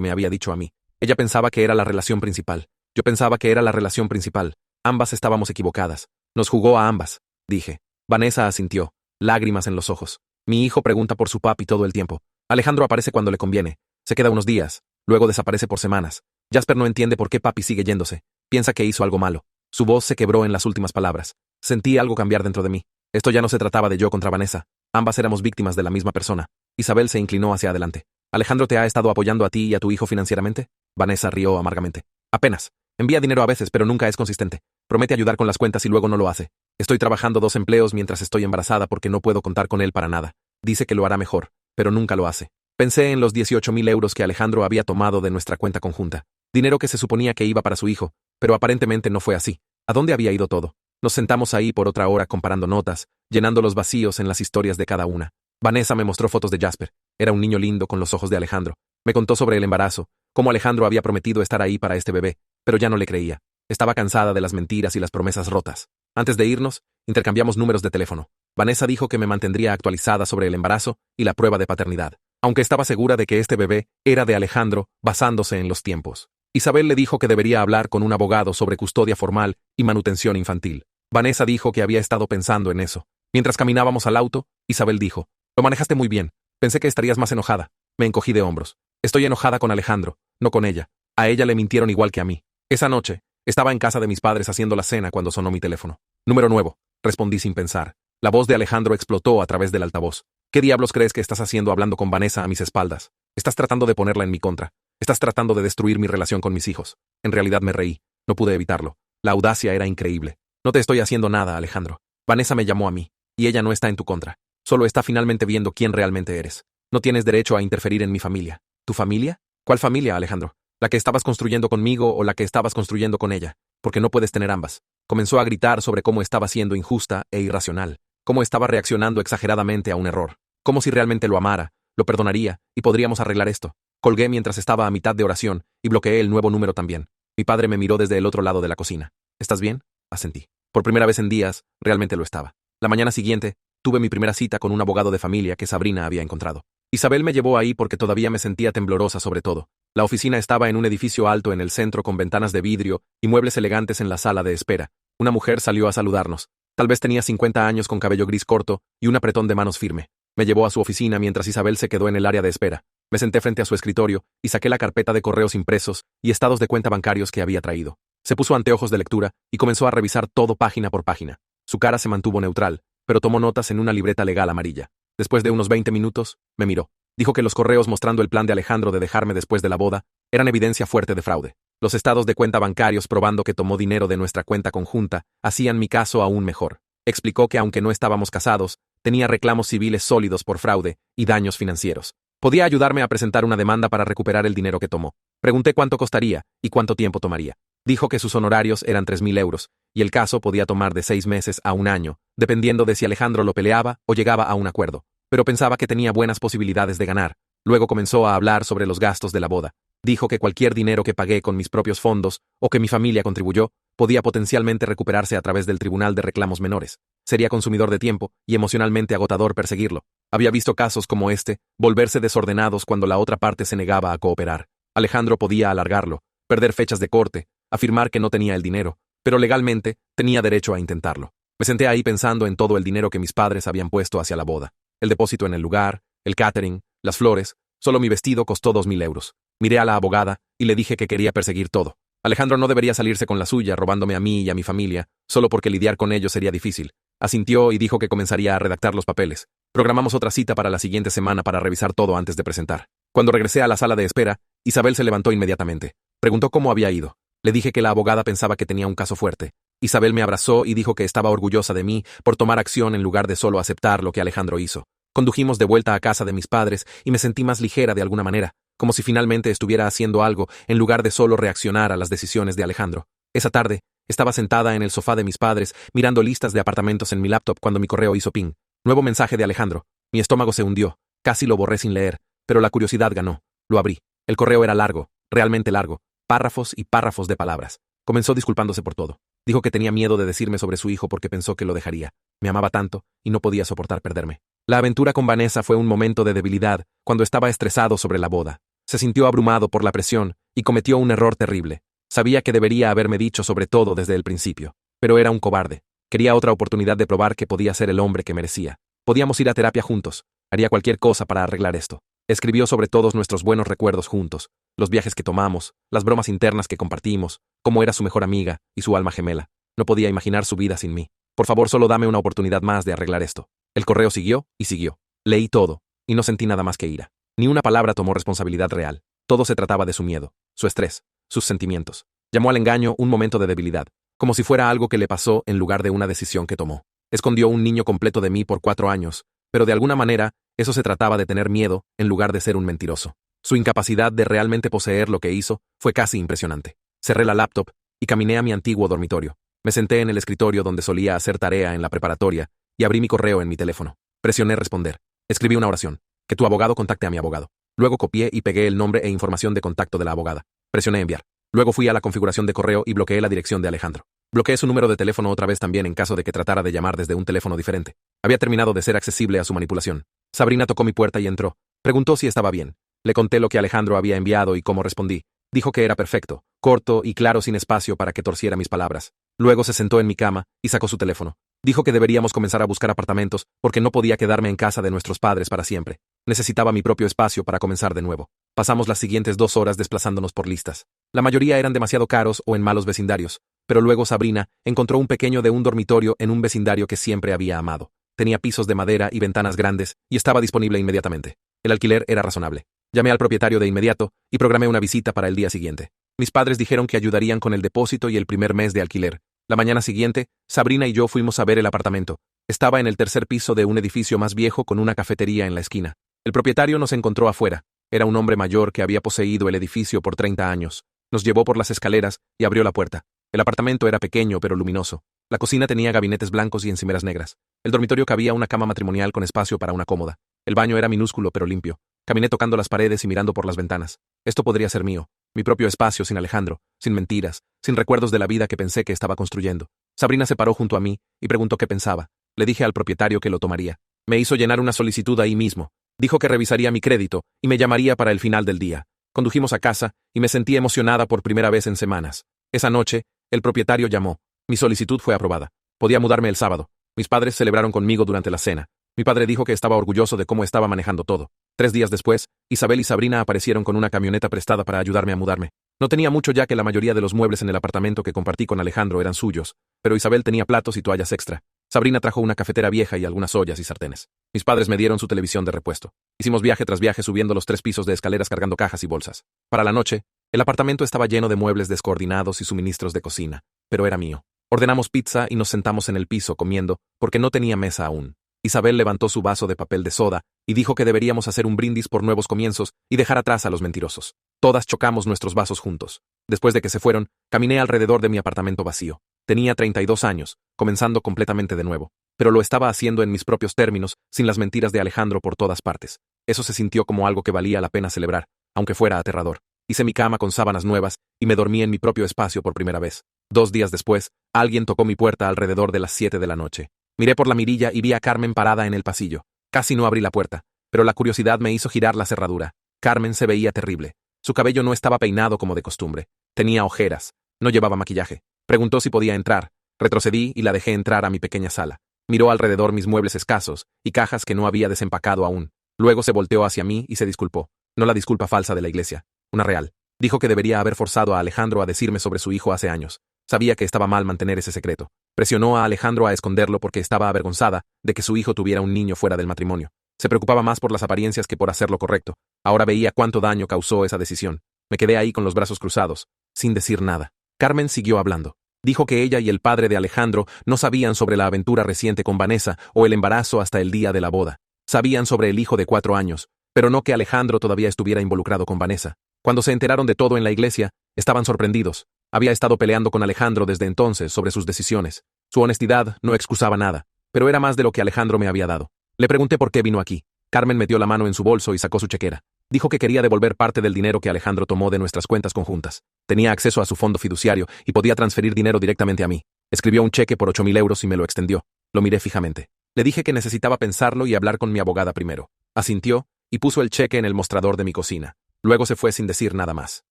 me había dicho a mí. Ella pensaba que era la relación principal. Yo pensaba que era la relación principal. Ambas estábamos equivocadas. Nos jugó a ambas, dije. Vanessa asintió, lágrimas en los ojos. Mi hijo pregunta por su papi todo el tiempo. Alejandro aparece cuando le conviene. Se queda unos días. Luego desaparece por semanas. Jasper no entiende por qué papi sigue yéndose. Piensa que hizo algo malo. Su voz se quebró en las últimas palabras. Sentí algo cambiar dentro de mí. Esto ya no se trataba de yo contra Vanessa. Ambas éramos víctimas de la misma persona. Isabel se inclinó hacia adelante. ¿Alejandro te ha estado apoyando a ti y a tu hijo financieramente? Vanessa rió amargamente. Apenas. Envía dinero a veces, pero nunca es consistente. Promete ayudar con las cuentas y luego no lo hace. Estoy trabajando 2 empleos mientras estoy embarazada porque no puedo contar con él para nada. Dice que lo hará mejor, pero nunca lo hace. Pensé en los 18.000 euros que Alejandro había tomado de nuestra cuenta conjunta. Dinero que se suponía que iba para su hijo, pero aparentemente no fue así. ¿A dónde había ido todo? Nos sentamos ahí por otra hora comparando notas, llenando los vacíos en las historias de cada una. Vanessa me mostró fotos de Jasper. Era un niño lindo con los ojos de Alejandro. Me contó sobre el embarazo, cómo Alejandro había prometido estar ahí para este bebé, pero ya no le creía. Estaba cansada de las mentiras y las promesas rotas. Antes de irnos, intercambiamos números de teléfono. Vanessa dijo que me mantendría actualizada sobre el embarazo y la prueba de paternidad, aunque estaba segura de que este bebé era de Alejandro, basándose en los tiempos. Isabel le dijo que debería hablar con un abogado sobre custodia formal y manutención infantil. Vanessa dijo que había estado pensando en eso. Mientras caminábamos al auto, Isabel dijo: «Lo manejaste muy bien. Pensé que estarías más enojada». Me encogí de hombros. Estoy enojada con Alejandro, no con ella. A ella le mintieron igual que a mí. Esa noche, estaba en casa de mis padres haciendo la cena cuando sonó mi teléfono. «Número nuevo», respondí sin pensar. La voz de Alejandro explotó a través del altavoz. «¿Qué diablos crees que estás haciendo hablando con Vanessa a mis espaldas? Estás tratando de ponerla en mi contra. Estás tratando de destruir mi relación con mis hijos». En realidad me reí. No pude evitarlo. La audacia era increíble. «No te estoy haciendo nada, Alejandro. Vanessa me llamó a mí. Y ella no está en tu contra. Solo está finalmente viendo quién realmente eres. No tienes derecho a interferir en mi familia». «¿Tu familia? ¿Cuál familia, Alejandro? ¿La que estabas construyendo conmigo o la que estabas construyendo con ella? Porque no puedes tener ambas». Comenzó a gritar sobre cómo estaba siendo injusta e irracional, cómo estaba reaccionando exageradamente a un error, como si realmente lo amara, lo perdonaría y podríamos arreglar esto. Colgué mientras estaba a mitad de oración y bloqueé el nuevo número también. Mi padre me miró desde el otro lado de la cocina. «¿Estás bien?», asentí. Por primera vez en días, realmente lo estaba. La mañana siguiente, tuve mi primera cita con un abogado de familia que Sabrina había encontrado. Isabel me llevó ahí porque todavía me sentía temblorosa sobre todo. La oficina estaba en un edificio alto en el centro con ventanas de vidrio y muebles elegantes en la sala de espera. Una mujer salió a saludarnos. Tal vez tenía 50 años con cabello gris corto y un apretón de manos firme. Me llevó a su oficina mientras Isabel se quedó en el área de espera. Me senté frente a su escritorio y saqué la carpeta de correos impresos y estados de cuenta bancarios que había traído. Se puso anteojos de lectura y comenzó a revisar todo página por página. Su cara se mantuvo neutral, pero tomó notas en una libreta legal amarilla. Después de unos 20 minutos, me miró. Dijo que los correos mostrando el plan de Alejandro de dejarme después de la boda eran evidencia fuerte de fraude. Los estados de cuenta bancarios probando que tomó dinero de nuestra cuenta conjunta hacían mi caso aún mejor. Explicó que aunque no estábamos casados, tenía reclamos civiles sólidos por fraude y daños financieros. Podía ayudarme a presentar una demanda para recuperar el dinero que tomó. Pregunté cuánto costaría y cuánto tiempo tomaría. Dijo que sus honorarios eran 3.000 euros y el caso podía tomar de 6 meses a un año, dependiendo de si Alejandro lo peleaba o llegaba a un acuerdo. Pero pensaba que tenía buenas posibilidades de ganar. Luego comenzó a hablar sobre los gastos de la boda. Dijo que cualquier dinero que pagué con mis propios fondos o que mi familia contribuyó podía potencialmente recuperarse a través del Tribunal de Reclamos Menores. Sería consumidor de tiempo y emocionalmente agotador perseguirlo. Había visto casos como este volverse desordenados cuando la otra parte se negaba a cooperar. Alejandro podía alargarlo, perder fechas de corte, afirmar que no tenía el dinero, pero legalmente tenía derecho a intentarlo. Me senté ahí pensando en todo el dinero que mis padres habían puesto hacia la boda. El depósito en el lugar, el catering, las flores, solo mi vestido costó 2.000 euros. Miré a la abogada y le dije que quería perseguir todo. Alejandro no debería salirse con la suya, robándome a mí y a mi familia, solo porque lidiar con ellos sería difícil. Asintió y dijo que comenzaría a redactar los papeles. Programamos otra cita para la siguiente semana para revisar todo antes de presentar. Cuando regresé a la sala de espera, Isabel se levantó inmediatamente. Preguntó cómo había ido. Le dije que la abogada pensaba que tenía un caso fuerte. Isabel me abrazó y dijo que estaba orgullosa de mí por tomar acción en lugar de solo aceptar lo que Alejandro hizo. Condujimos de vuelta a casa de mis padres y me sentí más ligera de alguna manera, como si finalmente estuviera haciendo algo en lugar de solo reaccionar a las decisiones de Alejandro. Esa tarde, estaba sentada en el sofá de mis padres mirando listas de apartamentos en mi laptop cuando mi correo hizo ping. Nuevo mensaje de Alejandro. Mi estómago se hundió. Casi lo borré sin leer, pero la curiosidad ganó. Lo abrí. El correo era largo, realmente largo. Párrafos y párrafos de palabras. Comenzó disculpándose por todo. Dijo que tenía miedo de decirme sobre su hijo porque pensó que lo dejaría. Me amaba tanto y no podía soportar perderme. La aventura con Vanessa fue un momento de debilidad cuando estaba estresado sobre la boda. Se sintió abrumado por la presión y cometió un error terrible. Sabía que debería haberme dicho sobre todo desde el principio, pero era un cobarde. Quería otra oportunidad de probar que podía ser el hombre que merecía. Podíamos ir a terapia juntos. Haría cualquier cosa para arreglar esto. Escribió sobre todos nuestros buenos recuerdos juntos, los viajes que tomamos, las bromas internas que compartimos, cómo era su mejor amiga y su alma gemela. No podía imaginar su vida sin mí. Por favor, solo dame una oportunidad más de arreglar esto. El correo siguió y siguió. Leí todo, y no sentí nada más que ira. Ni una palabra tomó responsabilidad real. Todo se trataba de su miedo, su estrés, sus sentimientos. Llamó al engaño un momento de debilidad, como si fuera algo que le pasó en lugar de una decisión que tomó. Escondió un niño completo de mí por 4 años, pero de alguna manera, eso se trataba de tener miedo en lugar de ser un mentiroso. Su incapacidad de realmente poseer lo que hizo fue casi impresionante. Cerré la laptop y caminé a mi antiguo dormitorio. Me senté en el escritorio donde solía hacer tarea en la preparatoria y abrí mi correo en mi teléfono. Presioné responder. Escribí una oración. Que tu abogado contacte a mi abogado. Luego copié y pegué el nombre e información de contacto de la abogada. Presioné enviar. Luego fui a la configuración de correo y bloqueé la dirección de Alejandro. Bloqueé su número de teléfono otra vez también en caso de que tratara de llamar desde un teléfono diferente. Había terminado de ser accesible a su manipulación. Sabrina tocó mi puerta y entró. Preguntó si estaba bien. Le conté lo que Alejandro había enviado y cómo respondí. Dijo que era perfecto, corto y claro sin espacio para que torciera mis palabras. Luego se sentó en mi cama y sacó su teléfono. Dijo que deberíamos comenzar a buscar apartamentos porque no podía quedarme en casa de nuestros padres para siempre. Necesitaba mi propio espacio para comenzar de nuevo. Pasamos las siguientes 2 horas desplazándonos por listas. La mayoría eran demasiado caros o en malos vecindarios, pero luego Sabrina encontró un pequeño de un dormitorio en un vecindario que siempre había amado. Tenía pisos de madera y ventanas grandes y estaba disponible inmediatamente. El alquiler era razonable. Llamé al propietario de inmediato y programé una visita para el día siguiente. Mis padres dijeron que ayudarían con el depósito y el primer mes de alquiler. La mañana siguiente, Sabrina y yo fuimos a ver el apartamento. Estaba en el tercer piso de un edificio más viejo con una cafetería en la esquina. El propietario nos encontró afuera. Era un hombre mayor que había poseído el edificio por 30 años. Nos llevó por las escaleras y abrió la puerta. El apartamento era pequeño pero luminoso. La cocina tenía gabinetes blancos y encimeras negras. El dormitorio cabía una cama matrimonial con espacio para una cómoda. El baño era minúsculo pero limpio. Caminé tocando las paredes y mirando por las ventanas. Esto podría ser mío. Mi propio espacio sin Alejandro, sin mentiras, sin recuerdos de la vida que pensé que estaba construyendo. Sabrina se paró junto a mí y preguntó qué pensaba. Le dije al propietario que lo tomaría. Me hizo llenar una solicitud ahí mismo. Dijo que revisaría mi crédito y me llamaría para el final del día. Condujimos a casa y me sentí emocionada por primera vez en semanas. Esa noche, el propietario llamó. Mi solicitud fue aprobada. Podía mudarme el sábado. Mis padres celebraron conmigo durante la cena. Mi padre dijo que estaba orgulloso de cómo estaba manejando todo. 3 días después, Isabel y Sabrina aparecieron con una camioneta prestada para ayudarme a mudarme. No tenía mucho ya que la mayoría de los muebles en el apartamento que compartí con Alejandro eran suyos, pero Isabel tenía platos y toallas extra. Sabrina trajo una cafetera vieja y algunas ollas y sartenes. Mis padres me dieron su televisión de repuesto. Hicimos viaje tras viaje subiendo los 3 pisos de escaleras cargando cajas y bolsas. Para la noche, el apartamento estaba lleno de muebles descoordinados y suministros de cocina, pero era mío. Ordenamos pizza y nos sentamos en el piso comiendo porque no tenía mesa aún. Isabel levantó su vaso de papel de soda y dijo que deberíamos hacer un brindis por nuevos comienzos y dejar atrás a los mentirosos. Todas chocamos nuestros vasos juntos. Después de que se fueron, caminé alrededor de mi apartamento vacío. Tenía 32 años, comenzando completamente de nuevo, pero lo estaba haciendo en mis propios términos, sin las mentiras de Alejandro por todas partes. Eso se sintió como algo que valía la pena celebrar, aunque fuera aterrador. Hice mi cama con sábanas nuevas y me dormí en mi propio espacio por primera vez. 2 días después, alguien tocó mi puerta alrededor de las 7 de la noche. Miré por la mirilla y vi a Carmen parada en el pasillo. Casi no abrí la puerta, pero la curiosidad me hizo girar la cerradura. Carmen se veía terrible. Su cabello no estaba peinado como de costumbre. Tenía ojeras. No llevaba maquillaje. Preguntó si podía entrar. Retrocedí y la dejé entrar a mi pequeña sala. Miró alrededor mis muebles escasos y cajas que no había desempacado aún. Luego se volteó hacia mí y se disculpó. No la disculpa falsa de la iglesia. Una real. Dijo que debería haber forzado a Alejandro a decirme sobre su hijo hace años. Sabía que estaba mal mantener ese secreto. Presionó a Alejandro a esconderlo porque estaba avergonzada de que su hijo tuviera un niño fuera del matrimonio. Se preocupaba más por las apariencias que por hacer lo correcto. Ahora veía cuánto daño causó esa decisión. Me quedé ahí con los brazos cruzados, sin decir nada. Carmen siguió hablando. Dijo que ella y el padre de Alejandro no sabían sobre la aventura reciente con Vanessa o el embarazo hasta el día de la boda. Sabían sobre el hijo de 4 años, pero no que Alejandro todavía estuviera involucrado con Vanessa. Cuando se enteraron de todo en la iglesia, estaban sorprendidos. Había estado peleando con Alejandro desde entonces sobre sus decisiones. Su honestidad no excusaba nada, pero era más de lo que Alejandro me había dado. Le pregunté por qué vino aquí. Carmen metió la mano en su bolso y sacó su chequera. Dijo que quería devolver parte del dinero que Alejandro tomó de nuestras cuentas conjuntas. Tenía acceso a su fondo fiduciario y podía transferir dinero directamente a mí. Escribió un cheque por 8.000 euros y me lo extendió. Lo miré fijamente. Le dije que necesitaba pensarlo y hablar con mi abogada primero. Asintió y puso el cheque en el mostrador de mi cocina. Luego se fue sin decir nada más.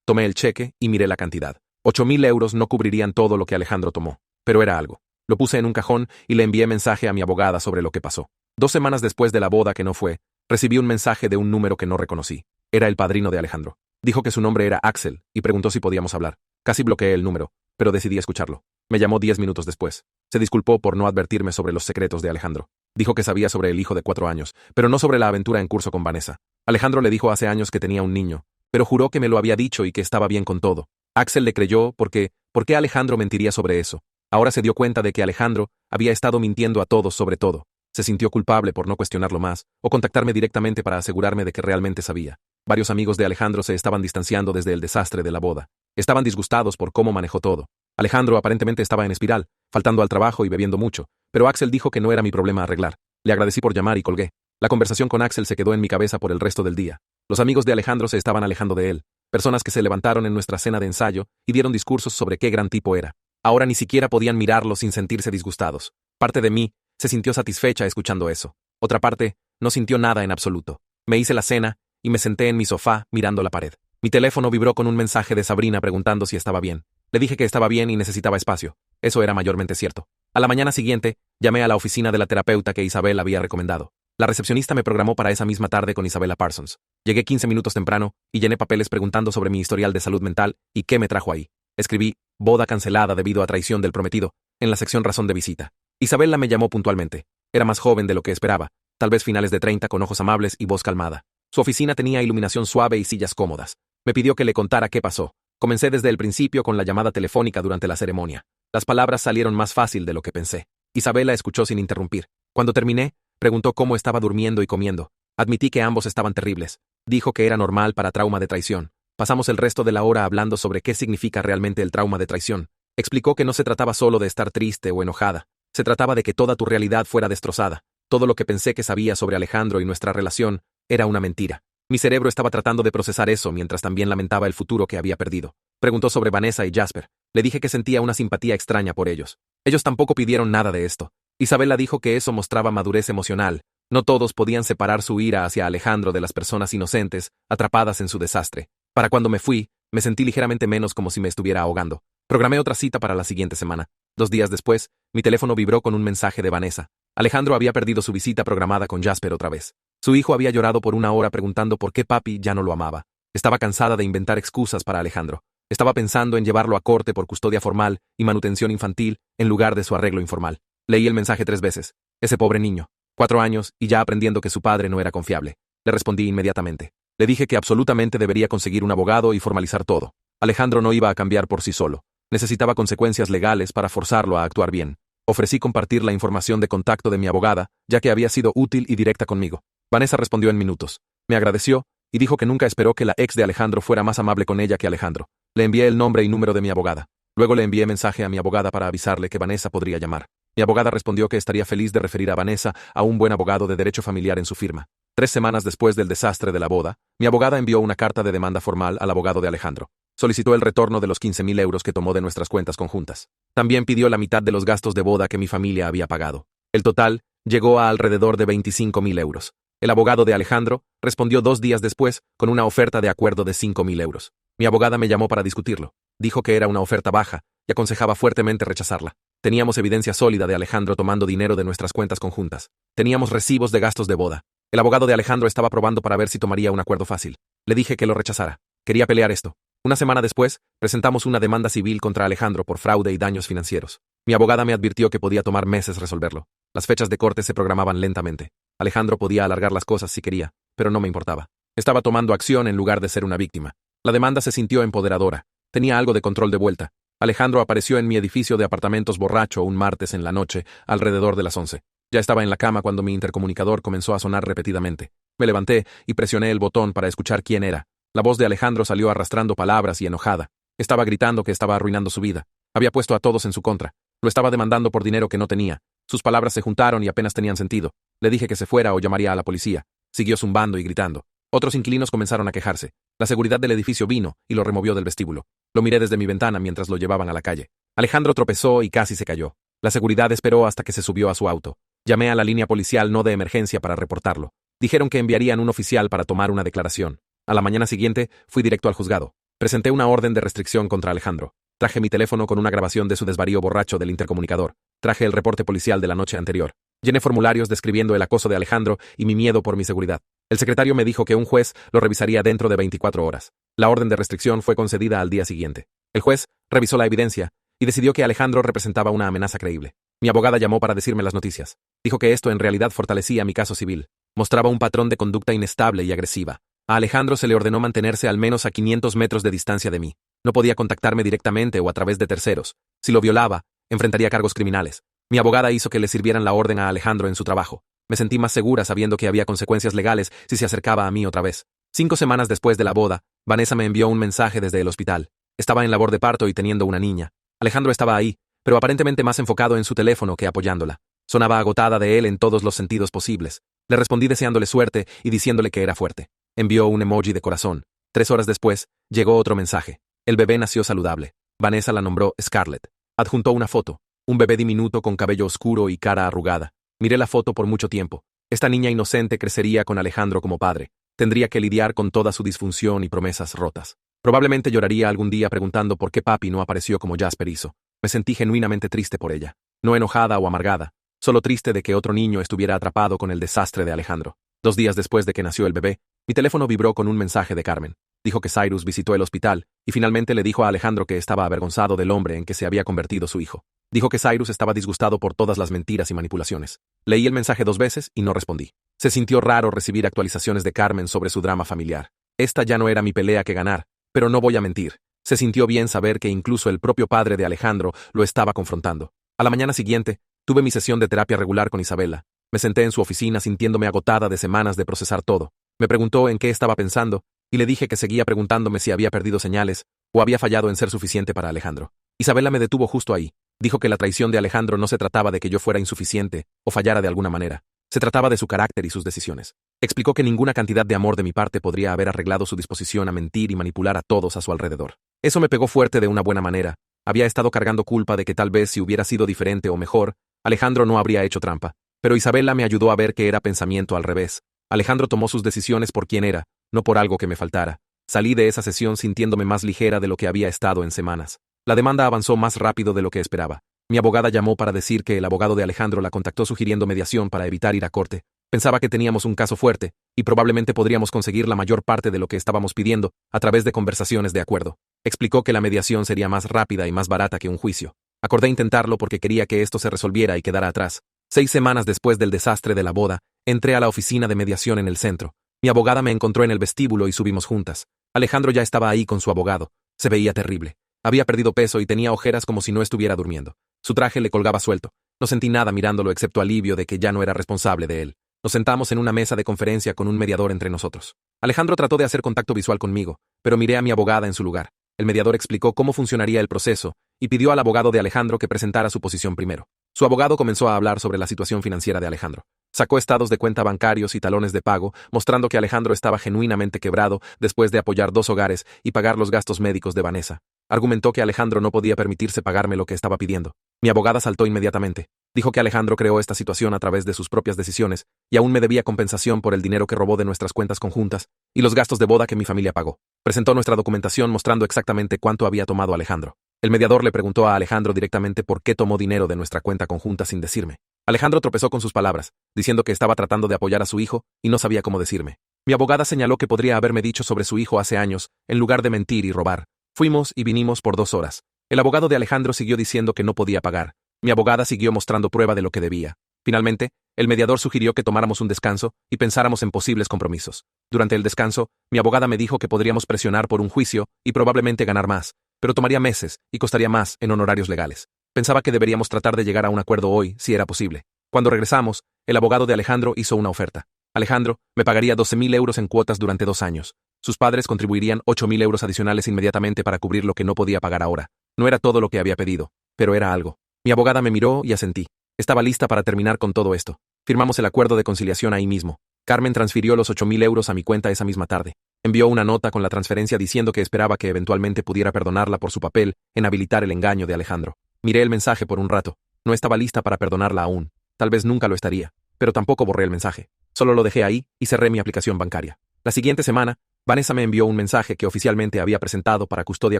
Tomé el cheque y miré la cantidad. 8.000 euros no cubrirían todo lo que Alejandro tomó, pero era algo. Lo puse en un cajón y le envié mensaje a mi abogada sobre lo que pasó. 2 semanas después de la boda que no fue, recibí un mensaje de un número que no reconocí. Era el padrino de Alejandro. Dijo que su nombre era Axel y preguntó si podíamos hablar. Casi bloqueé el número, pero decidí escucharlo. Me llamó 10 minutos después. Se disculpó por no advertirme sobre los secretos de Alejandro. Dijo que sabía sobre el hijo de 4 años, pero no sobre la aventura en curso con Vanessa. Alejandro le dijo hace años que tenía un niño, pero juró que me lo había dicho y que estaba bien con todo. Axel le creyó ¿por qué Alejandro mentiría sobre eso? Ahora se dio cuenta de que Alejandro había estado mintiendo a todos sobre todo. Se sintió culpable por no cuestionarlo más o contactarme directamente para asegurarme de que realmente sabía. Varios amigos de Alejandro se estaban distanciando desde el desastre de la boda. Estaban disgustados por cómo manejó todo. Alejandro aparentemente estaba en espiral, faltando al trabajo y bebiendo mucho, pero Axel dijo que no era mi problema arreglar. Le agradecí por llamar y colgué. La conversación con Axel se quedó en mi cabeza por el resto del día. Los amigos de Alejandro se estaban alejando de él, personas que se levantaron en nuestra cena de ensayo y dieron discursos sobre qué gran tipo era. Ahora ni siquiera podían mirarlo sin sentirse disgustados. Parte de mí se sintió satisfecha escuchando eso. Otra parte no sintió nada en absoluto. Me hice la cena y me senté en mi sofá mirando la pared. Mi teléfono vibró con un mensaje de Sabrina preguntando si estaba bien. Le dije que estaba bien y necesitaba espacio. Eso era mayormente cierto. A la mañana siguiente, llamé a la oficina de la terapeuta que Isabel había recomendado. La recepcionista me programó para esa misma tarde con Isabella Parsons. Llegué 15 minutos temprano y llené papeles preguntando sobre mi historial de salud mental y qué me trajo ahí. Escribí, boda cancelada debido a traición del prometido, en la sección razón de visita. Isabella me llamó puntualmente. Era más joven de lo que esperaba, tal vez finales de 30 con ojos amables y voz calmada. Su oficina tenía iluminación suave y sillas cómodas. Me pidió que le contara qué pasó. Comencé desde el principio con la llamada telefónica durante la ceremonia. Las palabras salieron más fácil de lo que pensé. Isabella escuchó sin interrumpir. Cuando terminé, preguntó cómo estaba durmiendo y comiendo. Admití que ambos estaban terribles. Dijo que era normal para trauma de traición. Pasamos el resto de la hora hablando sobre qué significa realmente el trauma de traición. Explicó que no se trataba solo de estar triste o enojada. Se trataba de que toda tu realidad fuera destrozada. Todo lo que pensé que sabía sobre Alejandro y nuestra relación era una mentira. Mi cerebro estaba tratando de procesar eso mientras también lamentaba el futuro que había perdido. Preguntó sobre Vanessa y Jasper. Le dije que sentía una simpatía extraña por ellos. Ellos tampoco pidieron nada de esto. Isabella dijo que eso mostraba madurez emocional. No todos podían separar su ira hacia Alejandro de las personas inocentes, atrapadas en su desastre. Para cuando me fui, me sentí ligeramente menos como si me estuviera ahogando. Programé otra cita para la siguiente semana. 2 días después, mi teléfono vibró con un mensaje de Vanessa. Alejandro había perdido su visita programada con Jasper otra vez. Su hijo había llorado por 1 hora preguntando por qué papi ya no lo amaba. Estaba cansada de inventar excusas para Alejandro. Estaba pensando en llevarlo a corte por custodia formal y manutención infantil en lugar de su arreglo informal. Leí el mensaje 3 veces. Ese pobre niño. 4 años y ya aprendiendo que su padre no era confiable. Le respondí inmediatamente. Le dije que absolutamente debería conseguir un abogado y formalizar todo. Alejandro no iba a cambiar por sí solo. Necesitaba consecuencias legales para forzarlo a actuar bien. Ofrecí compartir la información de contacto de mi abogada, ya que había sido útil y directa conmigo. Vanessa respondió en minutos. Me agradeció y dijo que nunca esperó que la ex de Alejandro fuera más amable con ella que Alejandro. Le envié el nombre y número de mi abogada. Luego le envié mensaje a mi abogada para avisarle que Vanessa podría llamar. Mi abogada respondió que estaría feliz de referir a Vanessa a un buen abogado de derecho familiar en su firma. 3 semanas después del desastre de la boda, mi abogada envió una carta de demanda formal al abogado de Alejandro. Solicitó el retorno de los 15.000 euros que tomó de nuestras cuentas conjuntas. También pidió la mitad de los gastos de boda que mi familia había pagado. El total llegó a alrededor de 25.000 euros. El abogado de Alejandro respondió 2 días después con una oferta de acuerdo de 5.000 euros. Mi abogada me llamó para discutirlo. Dijo que era una oferta baja y aconsejaba fuertemente rechazarla. Teníamos evidencia sólida de Alejandro tomando dinero de nuestras cuentas conjuntas. Teníamos recibos de gastos de boda. El abogado de Alejandro estaba probando para ver si tomaría un acuerdo fácil. Le dije que lo rechazara. Quería pelear esto. 1 semana después, presentamos una demanda civil contra Alejandro por fraude y daños financieros. Mi abogada me advirtió que podía tomar meses resolverlo. Las fechas de corte se programaban lentamente. Alejandro podía alargar las cosas si quería, pero no me importaba. Estaba tomando acción en lugar de ser una víctima. La demanda se sintió empoderadora. Tenía algo de control de vuelta. Alejandro apareció en mi edificio de apartamentos borracho un martes en la noche, alrededor de las 11. Ya estaba en la cama cuando mi intercomunicador comenzó a sonar repetidamente. Me levanté y presioné el botón para escuchar quién era. La voz de Alejandro salió arrastrando palabras y enojada. Estaba gritando que estaba arruinando su vida. Había puesto a todos en su contra. Lo estaba demandando por dinero que no tenía. Sus palabras se juntaron y apenas tenían sentido. Le dije que se fuera o llamaría a la policía. Siguió zumbando y gritando. Otros inquilinos comenzaron a quejarse. La seguridad del edificio vino y lo removió del vestíbulo. Lo miré desde mi ventana mientras lo llevaban a la calle. Alejandro tropezó y casi se cayó. La seguridad esperó hasta que se subió a su auto. Llamé a la línea policial no de emergencia para reportarlo. Dijeron que enviarían un oficial para tomar una declaración. A la mañana siguiente, fui directo al juzgado. Presenté una orden de restricción contra Alejandro. Traje mi teléfono con una grabación de su desvarío borracho del intercomunicador. Traje el reporte policial de la noche anterior. Llené formularios describiendo el acoso de Alejandro y mi miedo por mi seguridad. El secretario me dijo que un juez lo revisaría dentro de 24 horas. La orden de restricción fue concedida al día siguiente. El juez revisó la evidencia y decidió que Alejandro representaba una amenaza creíble. Mi abogada llamó para decirme las noticias. Dijo que esto en realidad fortalecía mi caso civil. Mostraba un patrón de conducta inestable y agresiva. A Alejandro se le ordenó mantenerse al menos a 500 metros de distancia de mí. No podía contactarme directamente o a través de terceros. Si lo violaba, enfrentaría cargos criminales. Mi abogada hizo que le sirvieran la orden a Alejandro en su trabajo. Me sentí más segura sabiendo que había consecuencias legales si se acercaba a mí otra vez. 5 semanas después de la boda, Vanessa me envió un mensaje desde el hospital. Estaba en labor de parto y teniendo una niña. Alejandro estaba ahí, pero aparentemente más enfocado en su teléfono que apoyándola. Sonaba agotada de él en todos los sentidos posibles. Le respondí deseándole suerte y diciéndole que era fuerte. Envió un emoji de corazón. 3 horas después, llegó otro mensaje. El bebé nació saludable. Vanessa la nombró Scarlett. Adjuntó una foto. Un bebé diminuto con cabello oscuro y cara arrugada. Miré la foto por mucho tiempo. Esta niña inocente crecería con Alejandro como padre. Tendría que lidiar con toda su disfunción y promesas rotas. Probablemente lloraría algún día preguntando por qué papi no apareció como Jasper hizo. Me sentí genuinamente triste por ella. No enojada o amargada, solo triste de que otro niño estuviera atrapado con el desastre de Alejandro. 2 días después de que nació el bebé, mi teléfono vibró con un mensaje de Carmen. Dijo que Cyrus visitó el hospital y finalmente le dijo a Alejandro que estaba avergonzado del hombre en que se había convertido su hijo. Dijo que Cyrus estaba disgustado por todas las mentiras y manipulaciones. Leí el mensaje 2 veces y no respondí. Se sintió raro recibir actualizaciones de Carmen sobre su drama familiar. Esta ya no era mi pelea que ganar, pero no voy a mentir. Se sintió bien saber que incluso el propio padre de Alejandro lo estaba confrontando. A la mañana siguiente, tuve mi sesión de terapia regular con Isabela. Me senté en su oficina sintiéndome agotada de semanas de procesar todo. Me preguntó en qué estaba pensando y le dije que seguía preguntándome si había perdido señales o había fallado en ser suficiente para Alejandro. Isabela me detuvo justo ahí. Dijo que la traición de Alejandro no se trataba de que yo fuera insuficiente o fallara de alguna manera. Se trataba de su carácter y sus decisiones. Explicó que ninguna cantidad de amor de mi parte podría haber arreglado su disposición a mentir y manipular a todos a su alrededor. Eso me pegó fuerte de una buena manera. Había estado cargando culpa de que tal vez si hubiera sido diferente o mejor, Alejandro no habría hecho trampa. Pero Isabela me ayudó a ver que era pensamiento al revés. Alejandro tomó sus decisiones por quien era, no por algo que me faltara. Salí de esa sesión sintiéndome más ligera de lo que había estado en semanas. La demanda avanzó más rápido de lo que esperaba. Mi abogada llamó para decir que el abogado de Alejandro la contactó sugiriendo mediación para evitar ir a corte. Pensaba que teníamos un caso fuerte, y probablemente podríamos conseguir la mayor parte de lo que estábamos pidiendo a través de conversaciones de acuerdo. Explicó que la mediación sería más rápida y más barata que un juicio. Acordé intentarlo porque quería que esto se resolviera y quedara atrás. 6 semanas después del desastre de la boda, entré a la oficina de mediación en el centro. Mi abogada me encontró en el vestíbulo y subimos juntas. Alejandro ya estaba ahí con su abogado. Se veía terrible. Había perdido peso y tenía ojeras como si no estuviera durmiendo. Su traje le colgaba suelto. No sentí nada mirándolo excepto alivio de que ya no era responsable de él. Nos sentamos en una mesa de conferencia con un mediador entre nosotros. Alejandro trató de hacer contacto visual conmigo, pero miré a mi abogada en su lugar. El mediador explicó cómo funcionaría el proceso y pidió al abogado de Alejandro que presentara su posición primero. Su abogado comenzó a hablar sobre la situación financiera de Alejandro. Sacó estados de cuenta bancarios y talones de pago, mostrando que Alejandro estaba genuinamente quebrado después de apoyar 2 hogares y pagar los gastos médicos de Vanessa. Argumentó que Alejandro no podía permitirse pagarme lo que estaba pidiendo. Mi abogada saltó inmediatamente. Dijo que Alejandro creó esta situación a través de sus propias decisiones y aún me debía compensación por el dinero que robó de nuestras cuentas conjuntas y los gastos de boda que mi familia pagó. Presentó nuestra documentación mostrando exactamente cuánto había tomado Alejandro. El mediador le preguntó a Alejandro directamente por qué tomó dinero de nuestra cuenta conjunta sin decirme. Alejandro tropezó con sus palabras, diciendo que estaba tratando de apoyar a su hijo y no sabía cómo decirme. Mi abogada señaló que podría haberme dicho sobre su hijo hace años, en lugar de mentir y robar. Fuimos y vinimos por 2 horas. El abogado de Alejandro siguió diciendo que no podía pagar. Mi abogada siguió mostrando prueba de lo que debía. Finalmente, el mediador sugirió que tomáramos un descanso y pensáramos en posibles compromisos. Durante el descanso, mi abogada me dijo que podríamos presionar por un juicio y probablemente ganar más, pero tomaría meses y costaría más en honorarios legales. Pensaba que deberíamos tratar de llegar a un acuerdo hoy, si era posible. Cuando regresamos, el abogado de Alejandro hizo una oferta. Alejandro me pagaría 12.000 euros en cuotas durante 2 años. Sus padres contribuirían 8.000 euros adicionales inmediatamente para cubrir lo que no podía pagar ahora. No era todo lo que había pedido, pero era algo. Mi abogada me miró y asentí. Estaba lista para terminar con todo esto. Firmamos el acuerdo de conciliación ahí mismo. Carmen transfirió los 8.000 euros a mi cuenta esa misma tarde. Envió una nota con la transferencia diciendo que esperaba que eventualmente pudiera perdonarla por su papel en habilitar el engaño de Alejandro. Miré el mensaje por un rato. No estaba lista para perdonarla aún. Tal vez nunca lo estaría, pero tampoco borré el mensaje. Solo lo dejé ahí y cerré mi aplicación bancaria. La siguiente semana, Vanessa me envió un mensaje que oficialmente había presentado para custodia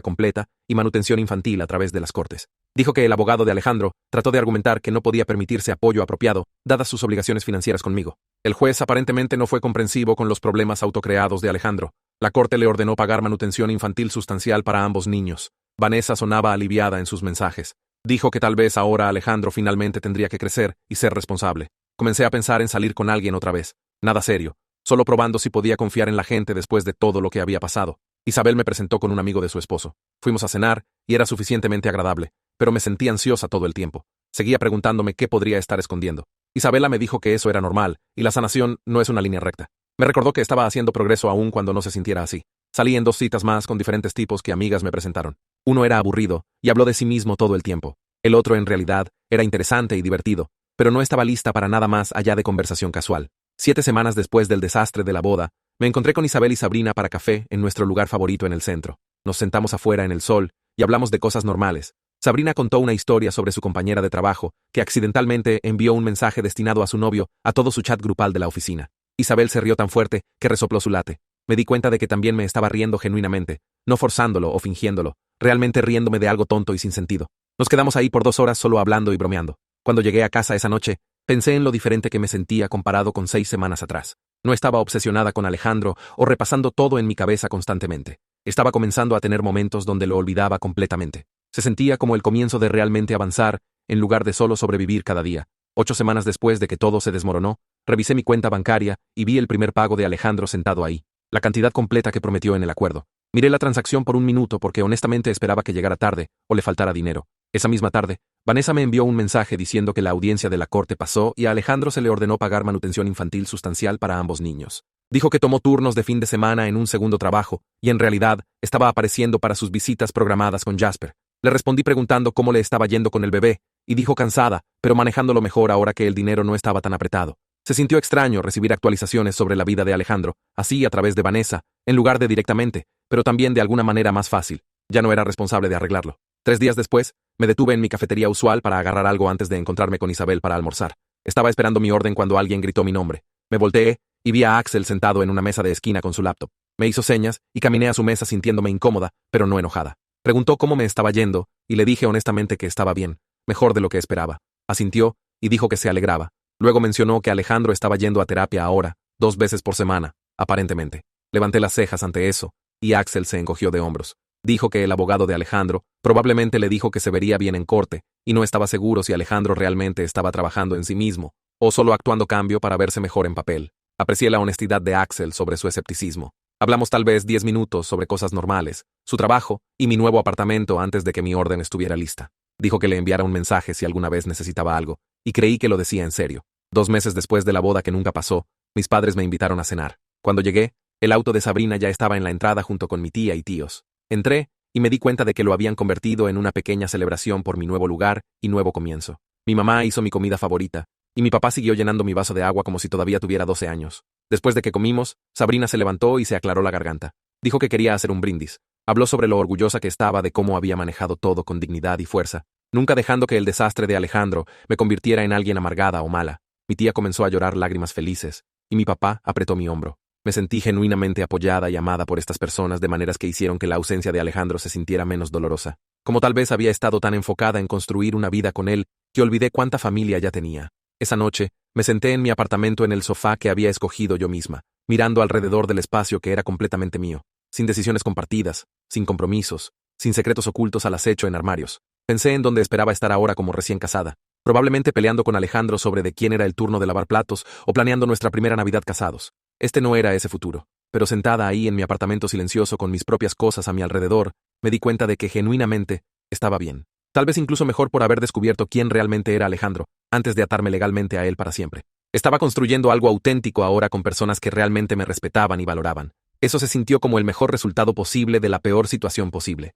completa y manutención infantil a través de las cortes. Dijo que el abogado de Alejandro trató de argumentar que no podía permitirse apoyo apropiado, dadas sus obligaciones financieras conmigo. El juez aparentemente no fue comprensivo con los problemas autocreados de Alejandro. La corte le ordenó pagar manutención infantil sustancial para ambos niños. Vanessa sonaba aliviada en sus mensajes. Dijo que tal vez ahora Alejandro finalmente tendría que crecer y ser responsable. Comencé a pensar en salir con alguien otra vez. Nada serio. Solo probando si podía confiar en la gente después de todo lo que había pasado. Isabel me presentó con un amigo de su esposo. Fuimos a cenar, y era suficientemente agradable, pero me sentí ansiosa todo el tiempo. Seguía preguntándome qué podría estar escondiendo. Isabela me dijo que eso era normal, y la sanación no es una línea recta. Me recordó que estaba haciendo progreso aún cuando no se sintiera así. Salí en 2 citas más con diferentes tipos que amigas me presentaron. Uno era aburrido, y habló de sí mismo todo el tiempo. El otro, en realidad, era interesante y divertido, pero no estaba lista para nada más allá de conversación casual. 7 semanas después del desastre de la boda, me encontré con Isabel y Sabrina para café en nuestro lugar favorito en el centro. Nos sentamos afuera en el sol y hablamos de cosas normales. Sabrina contó una historia sobre su compañera de trabajo, que accidentalmente envió un mensaje destinado a su novio a todo su chat grupal de la oficina. Isabel se rió tan fuerte que resopló su late. Me di cuenta de que también me estaba riendo genuinamente, no forzándolo o fingiéndolo, realmente riéndome de algo tonto y sin sentido. Nos quedamos ahí por 2 horas solo hablando y bromeando. Cuando llegué a casa esa noche, pensé en lo diferente que me sentía comparado con 6 semanas atrás. No estaba obsesionada con Alejandro o repasando todo en mi cabeza constantemente. Estaba comenzando a tener momentos donde lo olvidaba completamente. Se sentía como el comienzo de realmente avanzar, en lugar de solo sobrevivir cada día. 8 semanas después de que todo se desmoronó, revisé mi cuenta bancaria y vi el primer pago de Alejandro sentado ahí, la cantidad completa que prometió en el acuerdo. Miré la transacción por un minuto porque honestamente esperaba que llegara tarde o le faltara dinero. Esa misma tarde, Vanessa me envió un mensaje diciendo que la audiencia de la corte pasó y a Alejandro se le ordenó pagar manutención infantil sustancial para ambos niños. Dijo que tomó turnos de fin de semana en un segundo trabajo y en realidad estaba apareciendo para sus visitas programadas con Jasper. Le respondí preguntando cómo le estaba yendo con el bebé y dijo cansada, pero manejándolo mejor ahora que el dinero no estaba tan apretado. Se sintió extraño recibir actualizaciones sobre la vida de Alejandro, así a través de Vanessa, en lugar de directamente, pero también de alguna manera más fácil. Ya no era responsable de arreglarlo. 3 días después, me detuve en mi cafetería usual para agarrar algo antes de encontrarme con Isabel para almorzar. Estaba esperando mi orden cuando alguien gritó mi nombre. Me volteé y vi a Axel sentado en una mesa de esquina con su laptop. Me hizo señas y caminé a su mesa sintiéndome incómoda, pero no enojada. Preguntó cómo me estaba yendo y le dije honestamente que estaba bien, mejor de lo que esperaba. Asintió y dijo que se alegraba. Luego mencionó que Alejandro estaba yendo a terapia ahora, 2 veces por semana, aparentemente. Levanté las cejas ante eso, y Axel se encogió de hombros. Dijo que el abogado de Alejandro probablemente le dijo que se vería bien en corte, y no estaba seguro si Alejandro realmente estaba trabajando en sí mismo, o solo actuando cambio para verse mejor en papel. Aprecié la honestidad de Axel sobre su escepticismo. Hablamos tal vez 10 minutos sobre cosas normales, su trabajo y mi nuevo apartamento antes de que mi orden estuviera lista. Dijo que le enviara un mensaje si alguna vez necesitaba algo, y creí que lo decía en serio. 2 meses después de la boda que nunca pasó, mis padres me invitaron a cenar. Cuando llegué, el auto de Sabrina ya estaba en la entrada junto con mi tía y tíos. Entré y me di cuenta de que lo habían convertido en una pequeña celebración por mi nuevo lugar y nuevo comienzo. Mi mamá hizo mi comida favorita, y mi papá siguió llenando mi vaso de agua como si todavía tuviera 12 años. Después de que comimos, Sabrina se levantó y se aclaró la garganta. Dijo que quería hacer un brindis. Habló sobre lo orgullosa que estaba de cómo había manejado todo con dignidad y fuerza, nunca dejando que el desastre de Alejandro me convirtiera en alguien amargada o mala. Mi tía comenzó a llorar lágrimas felices, y mi papá apretó mi hombro. Me sentí genuinamente apoyada y amada por estas personas de maneras que hicieron que la ausencia de Alejandro se sintiera menos dolorosa. Como tal vez había estado tan enfocada en construir una vida con él, que olvidé cuánta familia ya tenía. Esa noche, me senté en mi apartamento en el sofá que había escogido yo misma, mirando alrededor del espacio que era completamente mío, sin decisiones compartidas, sin compromisos, sin secretos ocultos al acecho en armarios. Pensé en dónde esperaba estar ahora como recién casada, probablemente peleando con Alejandro sobre de quién era el turno de lavar platos o planeando nuestra primera Navidad casados. Este no era ese futuro, pero sentada ahí en mi apartamento silencioso con mis propias cosas a mi alrededor, me di cuenta de que genuinamente estaba bien. Tal vez incluso mejor por haber descubierto quién realmente era Alejandro, antes de atarme legalmente a él para siempre. Estaba construyendo algo auténtico ahora con personas que realmente me respetaban y valoraban. Eso se sintió como el mejor resultado posible de la peor situación posible.